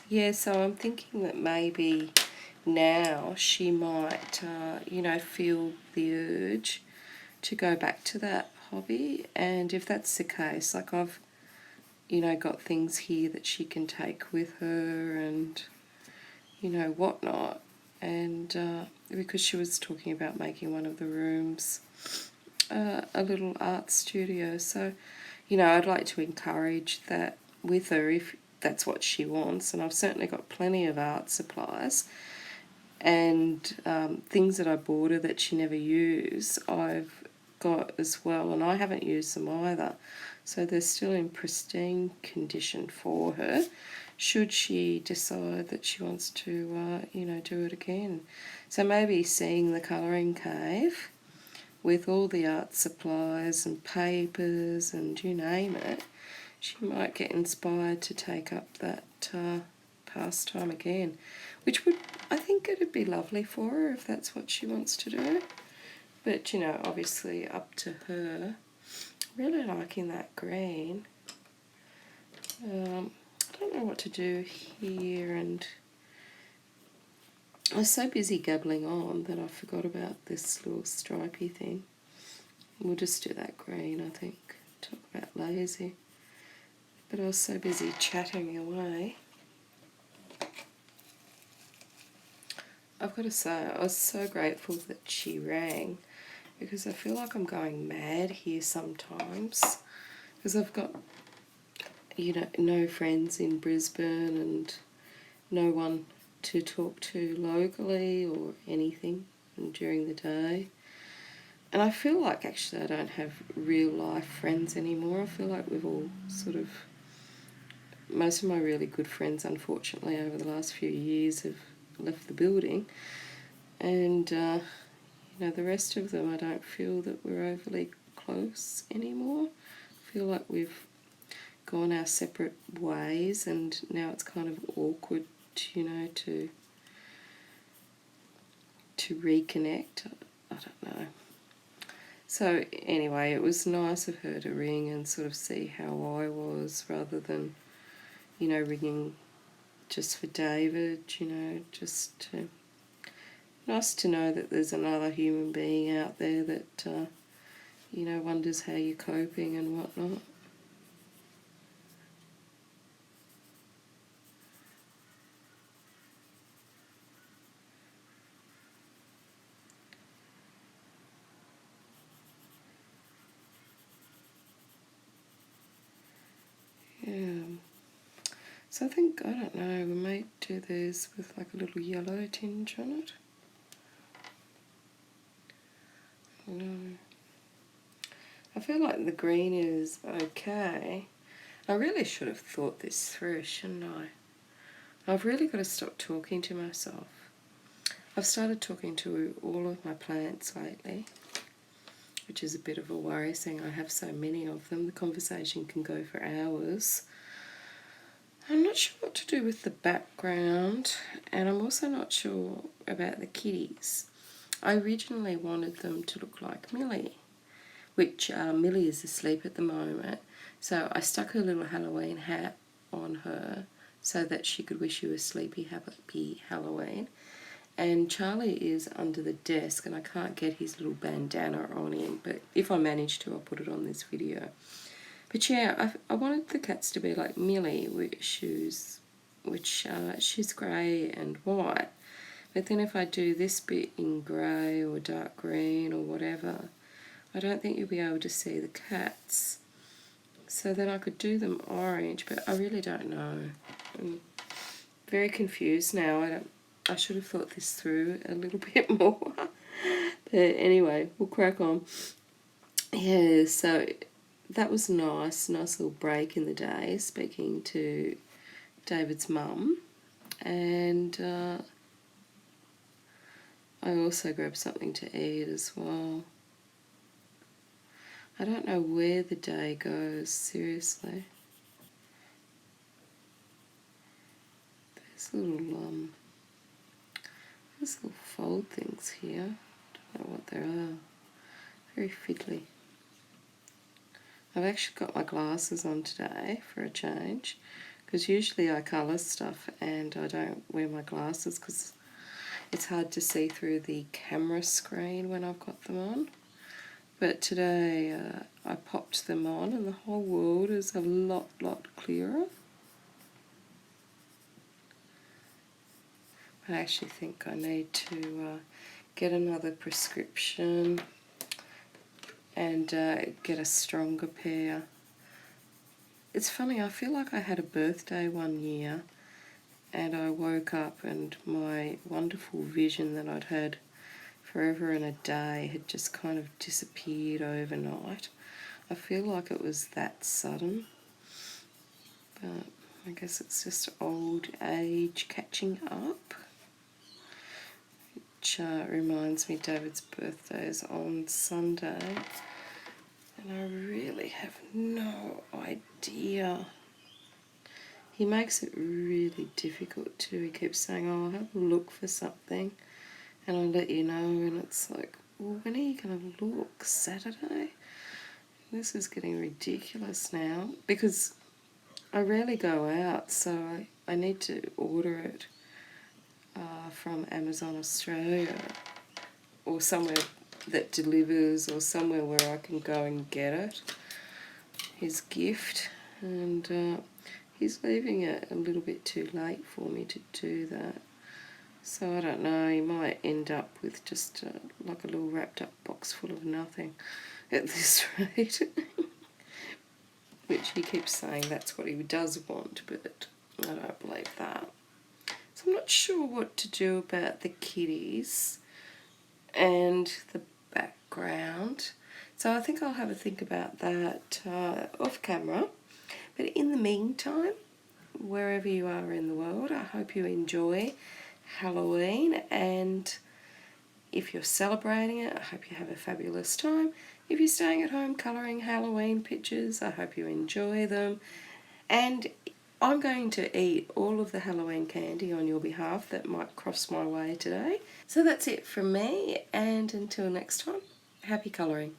yeah, so I'm thinking that maybe now she might, you know, feel the urge to go back to that hobby. And if that's the case, like, I've, you know, got things here that she can take with her and, you know, whatnot. And because she was talking about making one of the rooms a little art studio. So, you know, I'd like to encourage that with her if that's what she wants. And I've certainly got plenty of art supplies and things that I bought her that she never used, I've got as well, and I haven't used them either. So they're still in pristine condition for her, should she decide that she wants to, you know, do it again. So maybe seeing the colouring cave with all the art supplies and papers and you name it, she might get inspired to take up that pastime again, which would, I think it'd be lovely for her if that's what she wants to do. But, you know, obviously up to her. Really liking that green. I don't know what to do here, and I was so busy gabbling on that I forgot about this little stripy thing. We'll just do that green, I think. Talk about lazy. But I was so busy chatting away. I've got to say, I was so grateful that she rang, because I feel like I'm going mad here sometimes, because I've got, you know, no friends in Brisbane and no one to talk to locally or anything. and during the day. And I feel like actually I don't have real life friends anymore. I feel like we've all sort of, most of my really good friends unfortunately over the last few years have left the building, and the rest of them I don't feel that we're overly close anymore. I feel like we've gone our separate ways, and now it's kind of awkward, to reconnect. I don't know. So anyway, it was nice of her to ring and sort of see how I was, rather than, ringing just for David, just to, nice to know that there's another human being out there that, wonders how you're coping and whatnot. Yeah. So I think, I don't know, we might do this with like a little yellow tinge on it. No. I feel like the green is okay. I really should have thought this through, shouldn't I? I've really got to stop talking to myself. I've started talking to all of my plants lately, which is a bit of a worry, seeing I have so many of them. The conversation can go for hours. I'm not sure what to do with the background, and I'm also not sure about the kitties. I originally wanted them to look like Millie, which Millie is asleep at the moment, so I stuck her little Halloween hat on her so that she could wish you a sleepy, happy Halloween. And Charlie is under the desk and I can't get his little bandana on him, but if I manage to, I'll put it on this video. But yeah, I wanted the cats to be like Millie, which she's grey and white. But then if I do this bit in grey or dark green or whatever, I don't think you'll be able to see the cats. So then I could do them orange, but I really don't know. I'm very confused now. I should have thought this through a little bit more. But anyway, we'll crack on. Yeah, so that was nice little break in the day, speaking to David's mum. And I also grabbed something to eat as well. I don't know where the day goes, seriously. There's little fold things here. Don't know what they are. Very fiddly. I've actually got my glasses on today for a change, because usually I colour stuff and I don't wear my glasses because it's hard to see through the camera screen when I've got them on. But today I popped them on and the whole world is a lot clearer. I actually think I need to get another prescription and get a stronger pair. It's funny, I feel like I had a birthday one year and I woke up and my wonderful vision that I'd had forever and a day had just kind of disappeared overnight. I feel like it was that sudden, but I guess it's just old age catching up. Which reminds me David's birthday is on Sunday, and I really have no idea. He makes it really difficult too. He keeps saying, oh, I'll have a look for something and I'll let you know, and it's like, well, when are you going to look? Saturday? This is getting ridiculous now, because I rarely go out, so I need to order it from Amazon Australia or somewhere that delivers, or somewhere where I can go and get it, his gift. And he's leaving it a little bit too late for me to do that. So I don't know, he might end up with just like a little wrapped up box full of nothing at this rate. Which he keeps saying that's what he does want, but I don't believe that. So I'm not sure what to do about the kitties. and the background. So I think I'll have a think about that off camera. But in the meantime, wherever you are in the world, I hope you enjoy Halloween, and if you're celebrating it, I hope you have a fabulous time. If you're staying at home colouring Halloween pictures, I hope you enjoy them. And I'm going to eat all of the Halloween candy on your behalf that might cross my way today. So that's it from me, and until next time, happy colouring.